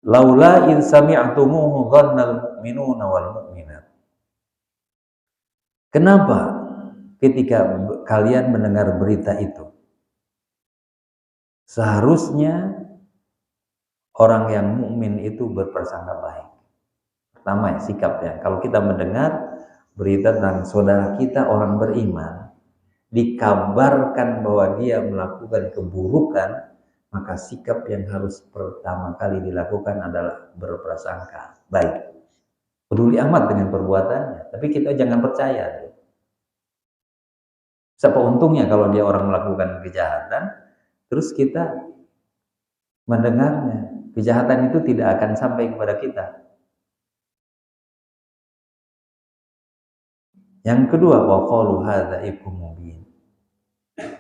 Laula in sami'tumuhu dhannal mu'minuna wal mu'minat. Kenapa ketika kalian mendengar berita itu? Seharusnya orang yang mukmin itu berprasangka baik. Pertama ya, sikapnya. Kalau kita mendengar berita tentang saudara kita orang beriman, dikabarkan bahwa dia melakukan keburukan, maka sikap yang harus pertama kali dilakukan adalah berprasangka baik. Peduli amat dengan perbuatannya, tapi kita jangan percaya. Siapa untungnya kalau dia orang melakukan kejahatan, terus kita mendengarnya. Kejahatan itu tidak akan sampai kepada kita. Yang kedua, wa qalu hadza ifkum mubin.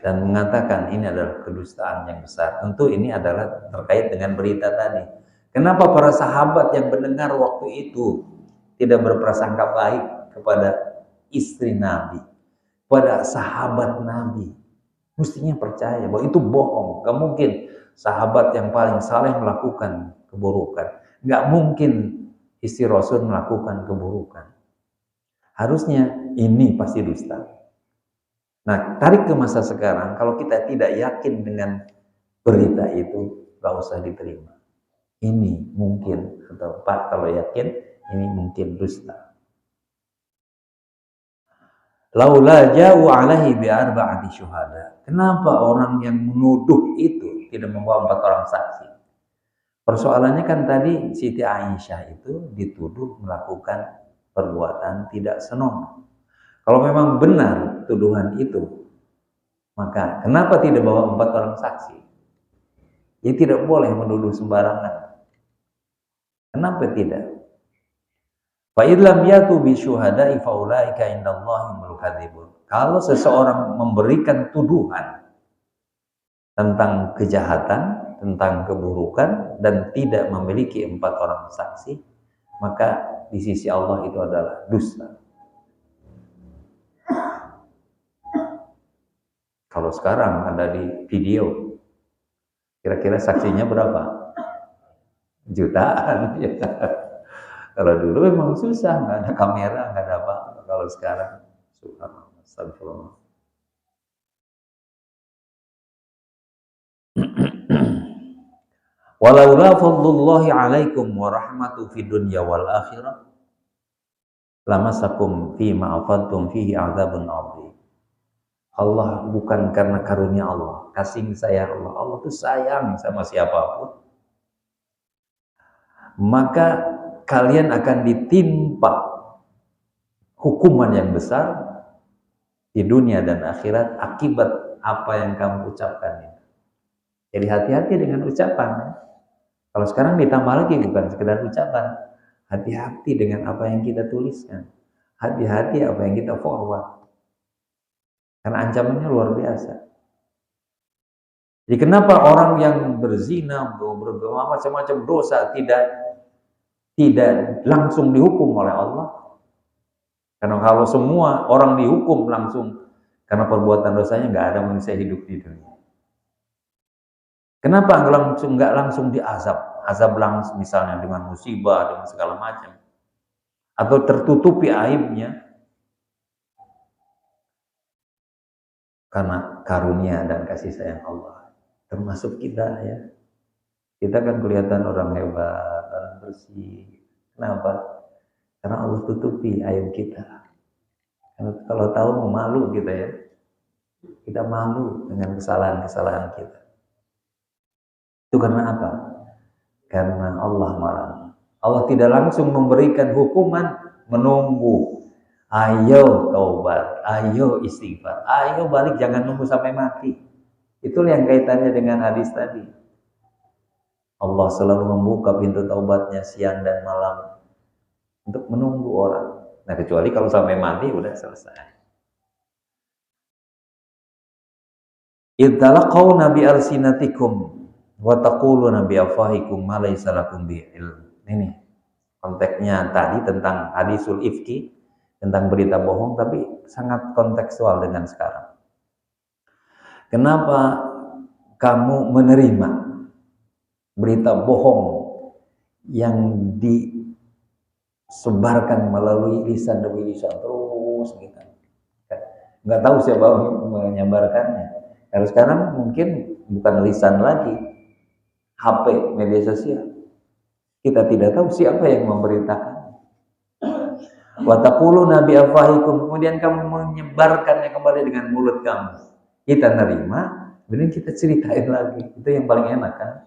Dan mengatakan ini adalah kedustaan yang besar. Tentu ini adalah terkait dengan berita tadi. Kenapa para sahabat yang mendengar waktu itu tidak berprasangka baik kepada istri Nabi, kepada sahabat Nabi? Mestinya percaya bahwa itu bohong. Gak mungkin sahabat yang paling saleh melakukan keburukan. Gak mungkin istri Rasul melakukan keburukan. Harusnya ini pasti dusta. Nah, tarik ke masa sekarang, kalau kita tidak yakin dengan berita itu, gak usah diterima. Ini mungkin, atau Pak kalau yakin, ini mungkin dusta. Laula ja'u alaihi bi'arba'ati syuhada. Kenapa orang yang menuduh itu tidak membawa 4 orang saksi? Persoalannya kan tadi Siti Aisyah itu dituduh melakukan perbuatan tidak senonoh. Kalau memang benar tuduhan itu, maka kenapa tidak bawa 4 orang saksi? Ya tidak boleh menuduh sembarangan. Kenapa tidak? Fa idlam yatu bi syuhada'i fa ulaika indallahi humul kadzibun. Kalau seseorang memberikan tuduhan tentang kejahatan, tentang keburukan dan tidak memiliki 4 orang saksi, maka di sisi Allah itu adalah dusta. Kalau sekarang ada di video, kira-kira saksinya berapa? jutaan. Ya. Kalau dulu memang susah, nggak ada kamera, nggak ada apa. Kalau sekarang, subhanallah, astagfirullah. Walaula fadlullahi alaikum wa rahmatu fid dunya wal akhirah lamasakum fi ma afadtum fihi adzabun adzim. Allah bukan karena karunia Allah, kasih sayang Allah. Allah tuh sayang sama siapapun. Maka kalian akan ditimpa hukuman yang besar di dunia dan akhirat akibat apa yang kamu ucapkan. Jadi hati-hati dengan ucapan. Kalau sekarang ditambah lagi bukan sekedar ucapan, hati-hati dengan apa yang kita tuliskan, hati-hati apa yang kita forward, karena ancamannya luar biasa. Jadi kenapa orang yang berzina, berbuat macam-macam dosa tidak langsung dihukum oleh Allah? Karena kalau semua orang dihukum langsung karena perbuatan dosanya, nggak ada manusia hidup di dunia. Kenapa nggak langsung diazab? Azab langsung misalnya dengan musibah, dengan segala macam. Atau tertutupi aibnya. Karena karunia dan kasih sayang Allah. Termasuk kita ya. Kita kan kelihatan orang hebat, orang bersih. Kenapa? Karena Allah tutupi aib kita. Kalau tahu malu kita ya. Kita malu dengan kesalahan-kesalahan kita. Itu karena apa? Karena Allah marah. Allah tidak langsung memberikan hukuman, menunggu. Ayo taubat, ayo istighfar, ayo balik, jangan nunggu sampai mati. Itulah yang kaitannya dengan hadis tadi. Allah selalu membuka pintu taubatnya siang dan malam untuk menunggu orang. Nah kecuali kalau sampai mati udah selesai. Idtalaqawna bi alsinatikum wa taquluna bi afahikum ma laysa lakum bi ilm. Ini konteksnya tadi tentang hadisul ifki, tentang berita bohong, tapi sangat kontekstual dengan sekarang. Kenapa kamu menerima berita bohong yang disebarkan melalui lisan demi lisan terus gitu? Nggak tahu siapa menyebarkannya. Karena sekarang mungkin bukan lisan lagi, HP, media sosial. Kita tidak tahu siapa yang memberitakan. Wa taquluna bi afahikum, kemudian kamu menyebarkannya kembali dengan mulut kamu. Kita terima, kemudian kita ceritain lagi. Itu yang paling enak kan?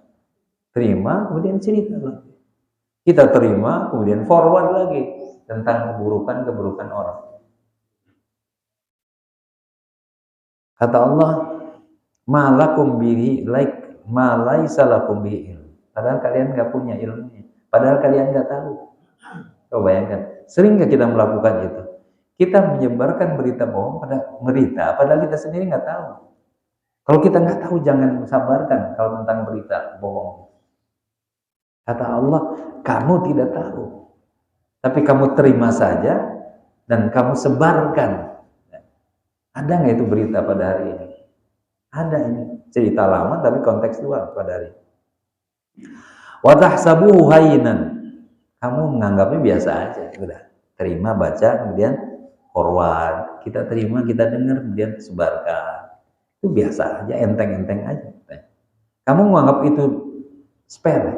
Terima, kemudian cerita lagi. Kita terima, kemudian forward lagi tentang keburukan-keburukan orang. Kata Allah, ma lakum bihi ma laisa lakum bihi ilm. Padahal kalian nggak punya ilmunya. Padahal kalian nggak tahu. Coba bayangkan, sering nggak kita melakukan itu? Kita menyebarkan berita bohong padahal kita sendiri nggak tahu. Kalau kita nggak tahu, jangan sabarkan kalau tentang berita bohong. Kata Allah, kamu tidak tahu, tapi kamu terima saja dan kamu sebarkan. Ada nggak itu berita pada hari ini? Ada, ini cerita lama tapi kontekstual pada hari ini. Wa tahsabuhu hayyinan, kamu menganggapnya biasa aja, udah terima, baca, kemudian forward, kita terima, kita dengar, kemudian sebarkan. Itu biasa aja, enteng-enteng aja. Kamu menganggap itu sepele.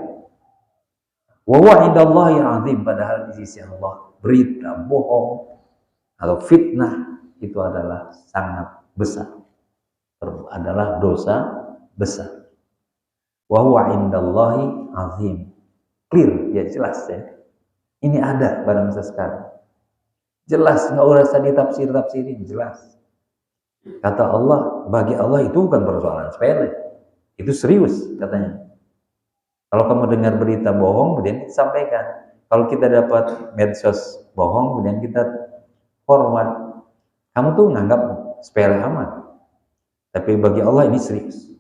Wa huwa indallahi azim, padahal di sisi Allah berita bohong atau fitnah itu adalah sangat besar, adalah dosa besar. Wa huwa indallahi azim, clear ya, jelas ya. Ini ada pada masa sekarang, jelas, nggak usah ditafsir-tafsirin, jelas. Kata Allah, bagi Allah itu bukan persoalan sepele, itu serius katanya. Kalau kamu dengar berita bohong, kemudian kita sampaikan. Kalau kita dapat medsos bohong, kemudian kita forward. Kamu tuh nganggap sepele amat, tapi bagi Allah ini serius.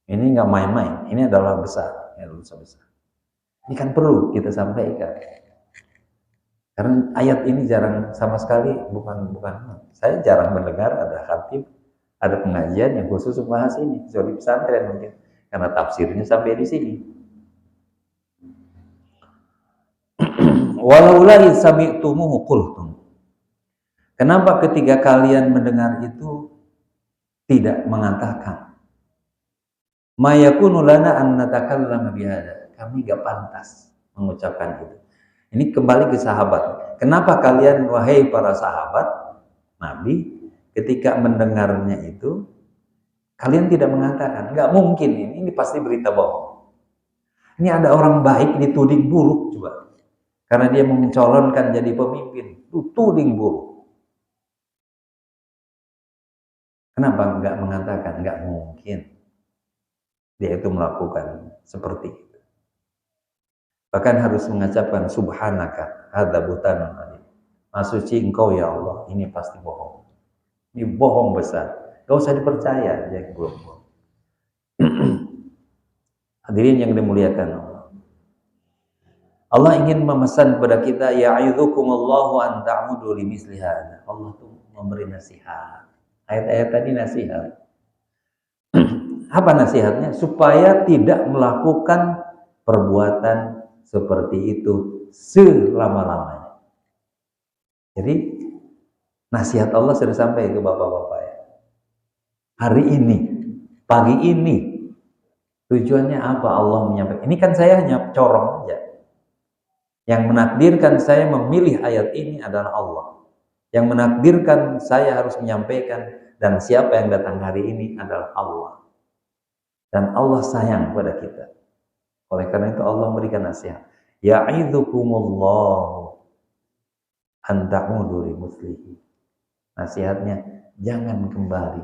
Ini nggak main-main, ini adalah besar, ya, dosa besar. Ini kan perlu kita sampaikan. Karena ayat ini jarang sama sekali, bukan saya jarang mendengar ada khatib, ada pengajian yang khusus membahas ini, kecuali pesantren mungkin, karena tafsirnya sampai di sini. Walaula sami'tumuhu qultum. Kenapa ketika kalian mendengar itu tidak mengatakan ma yakunu lana an natakallama bihadza. Kami enggak pantas mengucapkan itu. Ini kembali ke sahabat. Kenapa kalian wahai para sahabat Nabi ketika mendengarnya itu kalian tidak mengatakan, enggak mungkin ini pasti berita bohong. Ini ada orang baik dituding buruk coba. Karena dia mencalonkan jadi pemimpin, tuding buruk. Kenapa enggak mengatakan? Enggak mungkin dia itu melakukan seperti itu. Bahkan harus mengucapkan subhanaka hadza buhtanun adzim. Maha suci engkau ya Allah, ini pasti bohong. Ini bohong besar. Enggak usah dipercaya yang bohong. Hadirin yang dimuliakan Allah. Allah ingin memesan kepada kita ya'idzukumullahu an ta'udu limisli hadza. Allah tuh memberi nasihat. Ayat-ayat tadi nasihat. Apa nasihatnya? Supaya tidak melakukan perbuatan seperti itu selama-lamanya. Jadi nasihat Allah sudah sampai ke bapak-bapak ya. Hari ini, pagi ini, tujuannya apa Allah menyampaikan? Ini kan saya hanya corong aja. Yang menakdirkan saya memilih ayat ini adalah Allah. Yang menakdirkan saya harus menyampaikan dan siapa yang datang hari ini adalah Allah. Dan Allah sayang pada kita. Oleh karena itu Allah memberikan nasihat. Ya'idzukumullahu an ta'udu limislihi. Nasihatnya jangan kembali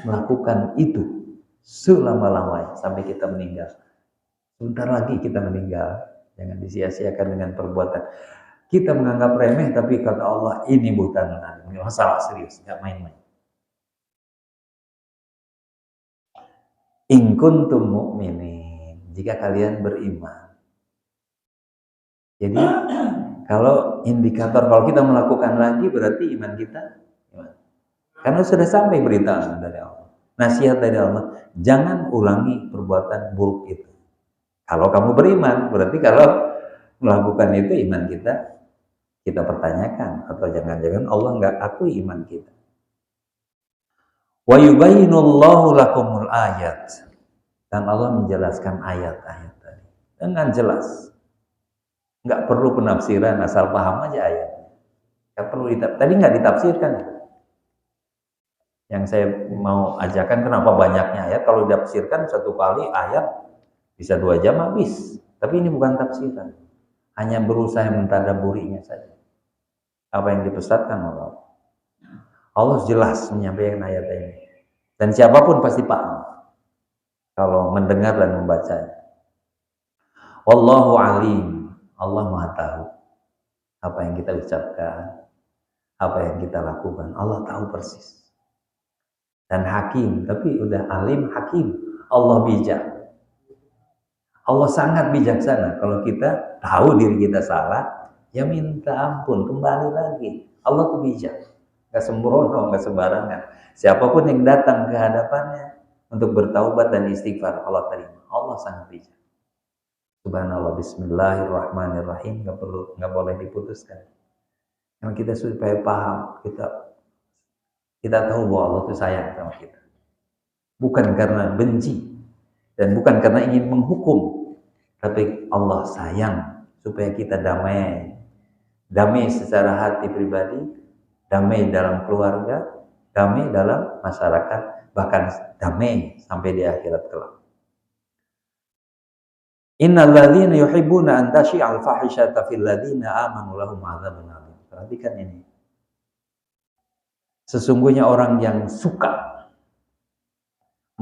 melakukan itu selama-lamanya sampai kita meninggal. Sebentar lagi kita meninggal. Jangan disia-siakan dengan perbuatan. Kita menganggap remeh, tapi kata Allah ini bukan masalah serius, nggak main-main. In kuntum mu'minin, jika kalian beriman. Jadi kalau indikator kalau kita melakukan lagi berarti iman kita gimana? Karena sudah sampai berita dari Allah, nasihat dari Allah, jangan ulangi perbuatan buruk itu. Kalau kamu beriman, berarti kalau melakukan itu iman kita pertanyakan, atau jangan-jangan Allah nggak akui iman kita. Wa yubayyinullahu lakumul ayat, dan Allah menjelaskan ayat-ayat tadi dengan jelas, nggak perlu penafsiran, asal paham aja ayat. Nggak perlu tadi nggak ditafsirkan. Yang saya mau ajarkan kenapa banyaknya ayat. Kalau ditafsirkan satu kali ayat bisa 2 jam habis. Tapi ini bukan tafsiran, hanya berusaha mentadaburinya saja. Apa yang dipesankan Allah. Allah jelas menyampaikan ayat ini. Dan siapapun pasti paham kalau mendengar dan membacanya. Wallahu alim. Allah Maha tahu apa yang kita ucapkan, apa yang kita lakukan. Allah tahu persis. Dan hakim, tapi udah alim hakim. Allah bijak. Allah sangat bijaksana. Kalau kita tahu diri kita salah, ya minta ampun, kembali lagi. Allah tuh bijak, nggak sembrono, nggak sembarangan. Siapapun yang datang ke hadapannya untuk bertaubat dan istighfar, Allah terima. Allah sangat bijak. Subhanallah, bismillahirrahmanirrahim, nggak boleh diputuskan. Karena kita supaya paham, kita tahu bahwa Allah itu sayang sama kita. Bukan karena benci dan bukan karena ingin menghukum, tapi Allah sayang supaya kita damai. Damai secara hati pribadi, damai dalam keluarga, damai dalam masyarakat, bahkan damai sampai di akhirat kelak. Innal ladzina yuhibbuna an tashi'al fahishata fil ladzina amanu lahum 'adzabun 'adzim. Perhatikan ini. Sesungguhnya orang yang suka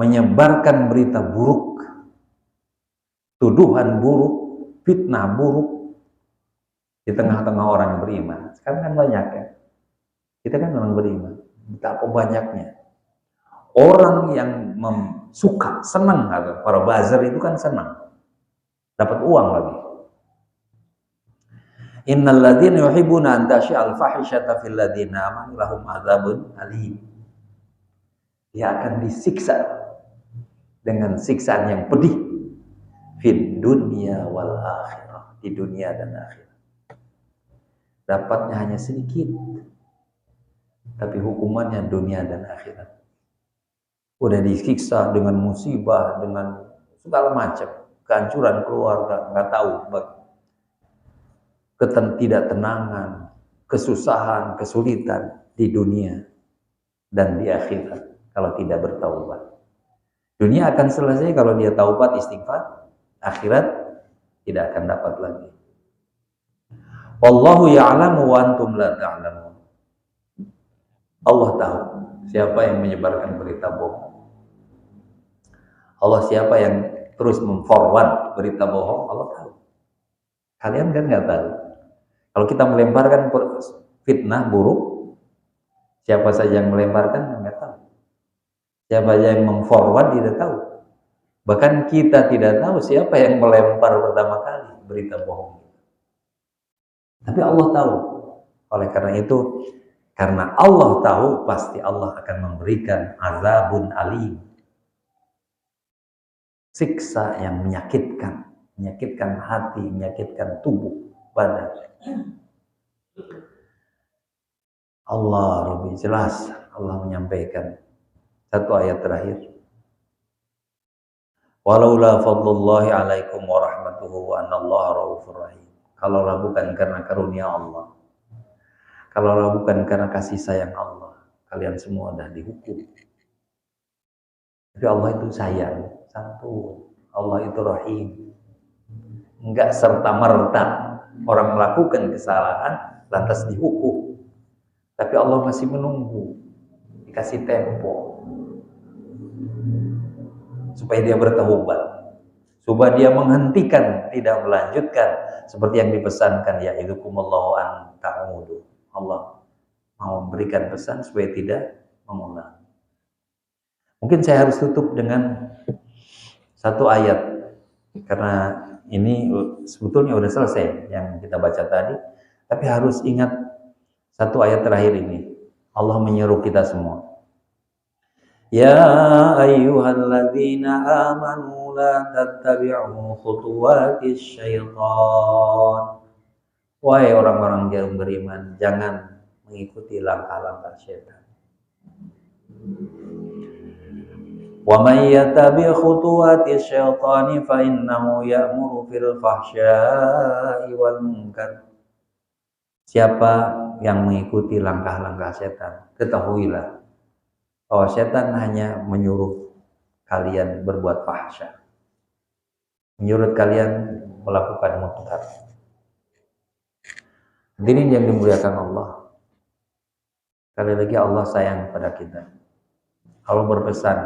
menyebarkan berita buruk, tuduhan buruk, fitnah buruk di tengah-tengah orang yang beriman. Sekarang kan banyak ya. Kita kan orang beriman. Betapa banyaknya orang yang suka, senang, para buzzer itu kan senang. Dapat uang lagi. Innal ladzina yuhibbuna an tashi'al fahishata fil ladzina amanu lahum 'adzabun alim. Dia akan disiksa dengan siksaan yang pedih fid dunya wal akhirah, di dunia dan akhirat. dapatnya hanya sedikit, tapi hukumannya dunia dan akhirat. Udah disiksa dengan musibah, dengan segala macam, kehancuran keluarga, nggak tahu, ketidaktenangan, kesusahan, kesulitan di dunia dan di akhirat kalau tidak bertaubat. Dunia akan selesai kalau dia taubat istighfar, akhirat tidak akan dapat lagi. Wallahu ya'lamu wa antum la ta'lamun. Allah tahu siapa yang menyebarkan berita bohong. Allah siapa yang terus memforward berita bohong, Allah tahu. Kalian kan nggak tahu. Kalau kita melemparkan fitnah buruk, siapa saja yang melemparkan nggak tahu. Siapa saja yang memforward tidak tahu. Bahkan kita tidak tahu siapa yang melempar pertama kali berita bohong. Tapi Allah tahu. Oleh karena itu, karena Allah tahu, pasti Allah akan memberikan azabun alim. Siksa yang menyakitkan hati, menyakitkan tubuh, badan. Allah lebih jelas, Allah menyampaikan satu ayat terakhir. Walaula fadlullahi alaikum wa rahmatuhu wa anallaha raufur rahim. Kalaulah bukan karena karunia Allah, kalaulah bukan karena kasih sayang Allah, kalian semua dah dihukum. Tapi Allah itu sayang, santun. Allah itu rahim. Enggak serta-merta orang melakukan kesalahan lantas dihukum. Tapi Allah masih menunggu, dikasih tempo supaya dia bertaubat, supaya dia menghentikan, tidak melanjutkan seperti yang dipesankan, ya idzukumullahu an ta'udu. Allah mau memberikan pesan supaya tidak mengulang. Mungkin saya harus tutup dengan satu ayat, karena ini sebetulnya udah selesai yang kita baca tadi, tapi harus ingat satu ayat terakhir ini. Allah menyeru kita semua. Ya ayyuhalladzina amanu la tattabi'u khutuwatis syaitan. Wahai orang-orang yang beriman, jangan mengikuti langkah-langkah syaitan. Wa may yattabi' khutuwatis syaitani fa innahu ya'muru fil fahsya'i wal munkar. Siapa yang mengikuti langkah-langkah setan, ketahuilah bahwa setan hanya menyuruh kalian berbuat fahsya, menyuruh kalian melakukan munkar. Hadirin yang dimuliakan Allah, sekali lagi Allah sayang pada kita. Allah berpesan,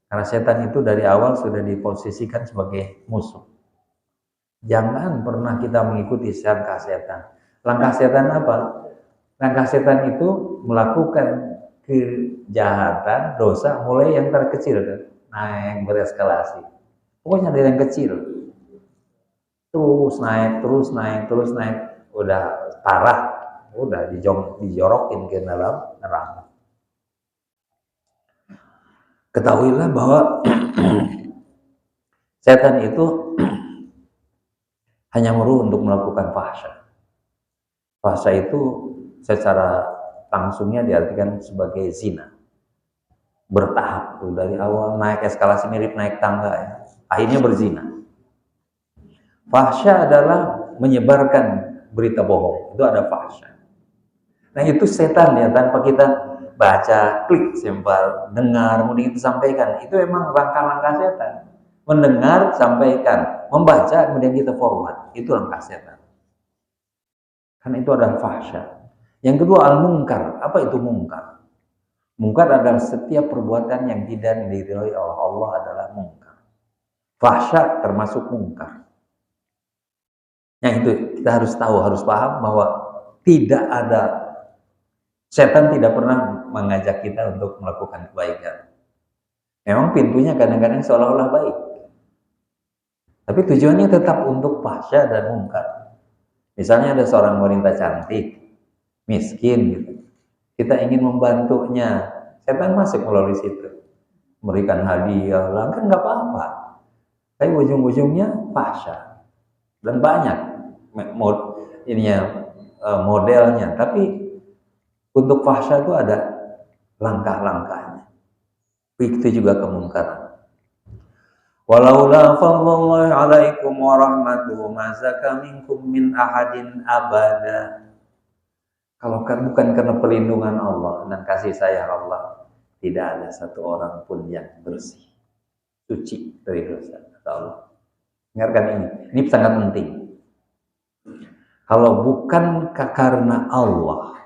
karena setan itu dari awal sudah diposisikan sebagai musuh. Jangan pernah kita mengikuti langkah setan. Langkah setan apa? Langkah setan itu melakukan kejahatan, dosa mulai yang terkecil, naik bereskalasi. Pokoknya dari yang kecil, terus naik, udah parah, udah dijorokin ke dalam neraka. Ketahuilah bahwa setan itu hanya menyuruh untuk melakukan fahsya. Fahsya itu secara langsungnya diartikan sebagai zina. Bertahap tuh, dari awal naik eskalasi mirip naik tangga ya. Akhirnya berzina. Fahsya adalah menyebarkan berita bohong. Itu ada fahsya. Nah itu setan ya, tanpa kita baca, klik, sempal, dengar, kemudian itu sampaikan. Itu emang langkah-langkah setan. Mendengar, sampaikan. Membaca, kemudian kita forward. Itu langkah setan. Karena itu adalah fahsya. Yang kedua al-munkar. Apa itu munkar? Munkar adalah setiap perbuatan yang tidak diridhoi oleh Allah adalah munkar. Fahsya termasuk munkar. Yang itu kita harus tahu, harus paham bahwa tidak ada, setan tidak pernah mengajak kita untuk melakukan kebaikan. Memang pintunya kadang-kadang seolah-olah baik, tapi tujuannya tetap untuk fahsya dan munkar. Misalnya ada seorang wanita cantik, miskin gitu. Kita ingin membantunya, setan masuk melalui situ. Memberikan hadiah, lah kan nggak apa-apa. Tapi ujung-ujungnya fahsya. Dan banyak modelnya, tapi untuk fahsya itu ada langkah-langkahnya. Itu juga kemungkaran. Walaula fadlullahi 'alaikum wa rahmatuhu ma zaka minkum min ahadin abada. Kalau bukan karena perlindungan Allah dan kasih sayang Allah, tidak ada satu orang pun yang bersih, suci dari dosa, kata Allah. Dengarkan ini sangat penting. Kalau bukan karena Allah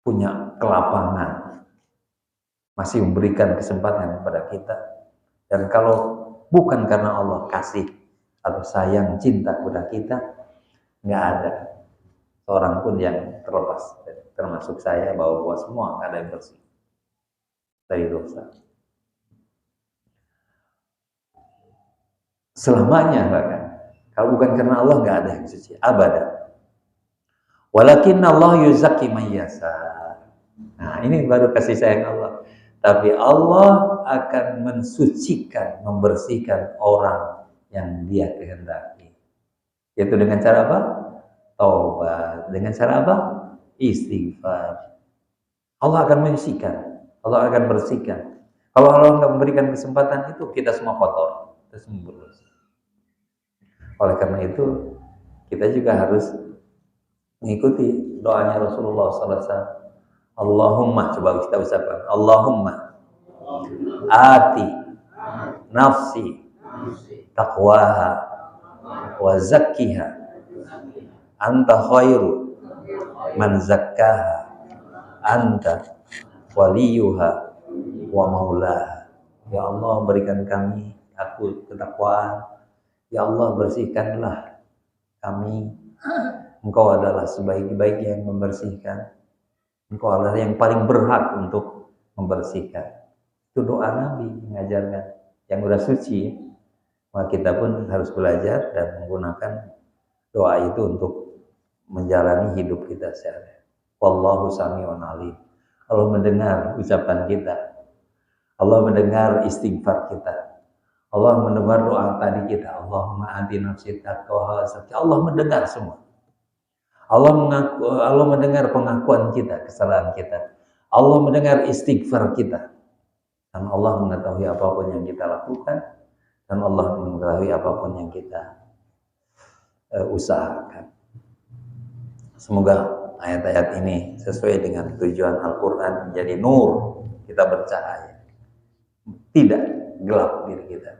punya kelapangan, masih memberikan kesempatan kepada kita, dan kalau bukan karena Allah kasih atau sayang cinta kepada kita, nggak ada seorang pun yang terlepas, termasuk saya, bahwa semua nggak ada yang bersih dari dosa. Selamanya bahkan. Kalau bukan karena Allah nggak ada yang suci, abada. Walakin Allah yuzaki man yasha. Nah, ini baru kasih sayang Allah. Tapi Allah akan mensucikan, membersihkan orang yang Dia kehendaki. Yaitu dengan cara apa? Taubat. Dengan cara apa? Istighfar. Allah akan menyucikan, Allah akan bersihkan. Kalau Allah nggak memberikan kesempatan itu, kita semua kotor, kita semua berdosa. Oleh karena itu, kita juga harus mengikuti doanya Rasulullah SAW. Allahumma, coba kita ucapkan, Allahumma ati nafsi taqwaha wa zakkiha anta khairu man zakkaha anta waliyuha wa maulaha. Ya Allah, berikan kami aku ketakwaan. Ya Allah, bersihkanlah kami. Engkau adalah sebaik-baik yang membersihkan. Engkau adalah yang paling berhak untuk membersihkan. Itu doa Nabi mengajarkan yang udah suci. Maka kita pun harus belajar dan menggunakan doa itu untuk menjalani hidup kita sehari-hari. Wallahu sami'un alim. Allah mendengar ucapan kita. Allah mendengar istighfar kita. Allah mendengar doa tadi kita. Allahumma ati nafsi taqwaha. Allah mendengar semua. Allah mendengar pengakuan kita, kesalahan kita. Allah mendengar istighfar kita. Dan Allah mengetahui apapun yang kita lakukan. Dan Allah mengetahui apapun yang kita usahakan. Semoga ayat-ayat ini sesuai dengan tujuan Al-Quran, menjadi nur, kita bercahaya, tidak gelap diri kita.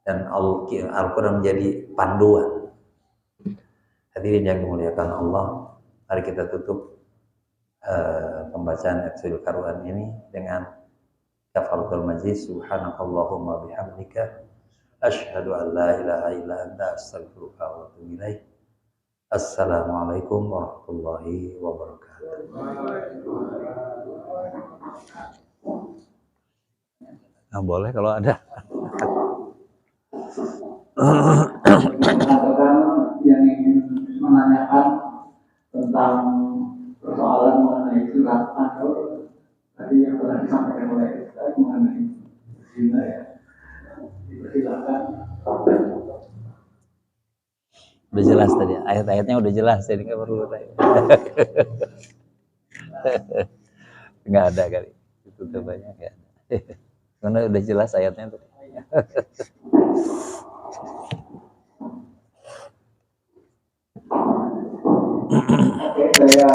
Dan Al-Quran menjadi panduan. Hadirin yang dimuliakan Allah, mari kita tutup pembacaan ayat Al-Quran ini dengan kafaratul majlis. Subhanakallahumma bihamdika asyhadu an la ilaha illa anta astaghfiruka wa atubu ilaik. Assalamualaikum warahmatullahi wabarakatuh. Nah, boleh kalau ada. Yang ingin menanyakan tentang persoalan mengenai surat An-Nur tadi yang telah disampaikan oleh Ustaz mengenai zina, ya. Silakan. Udah jelas tadi, ayat-ayatnya udah jelas, jadi nggak perlu tanya. Nggak ada kali, itu banyak ya. Karena udah jelas ayatnya tuh. Oke, saya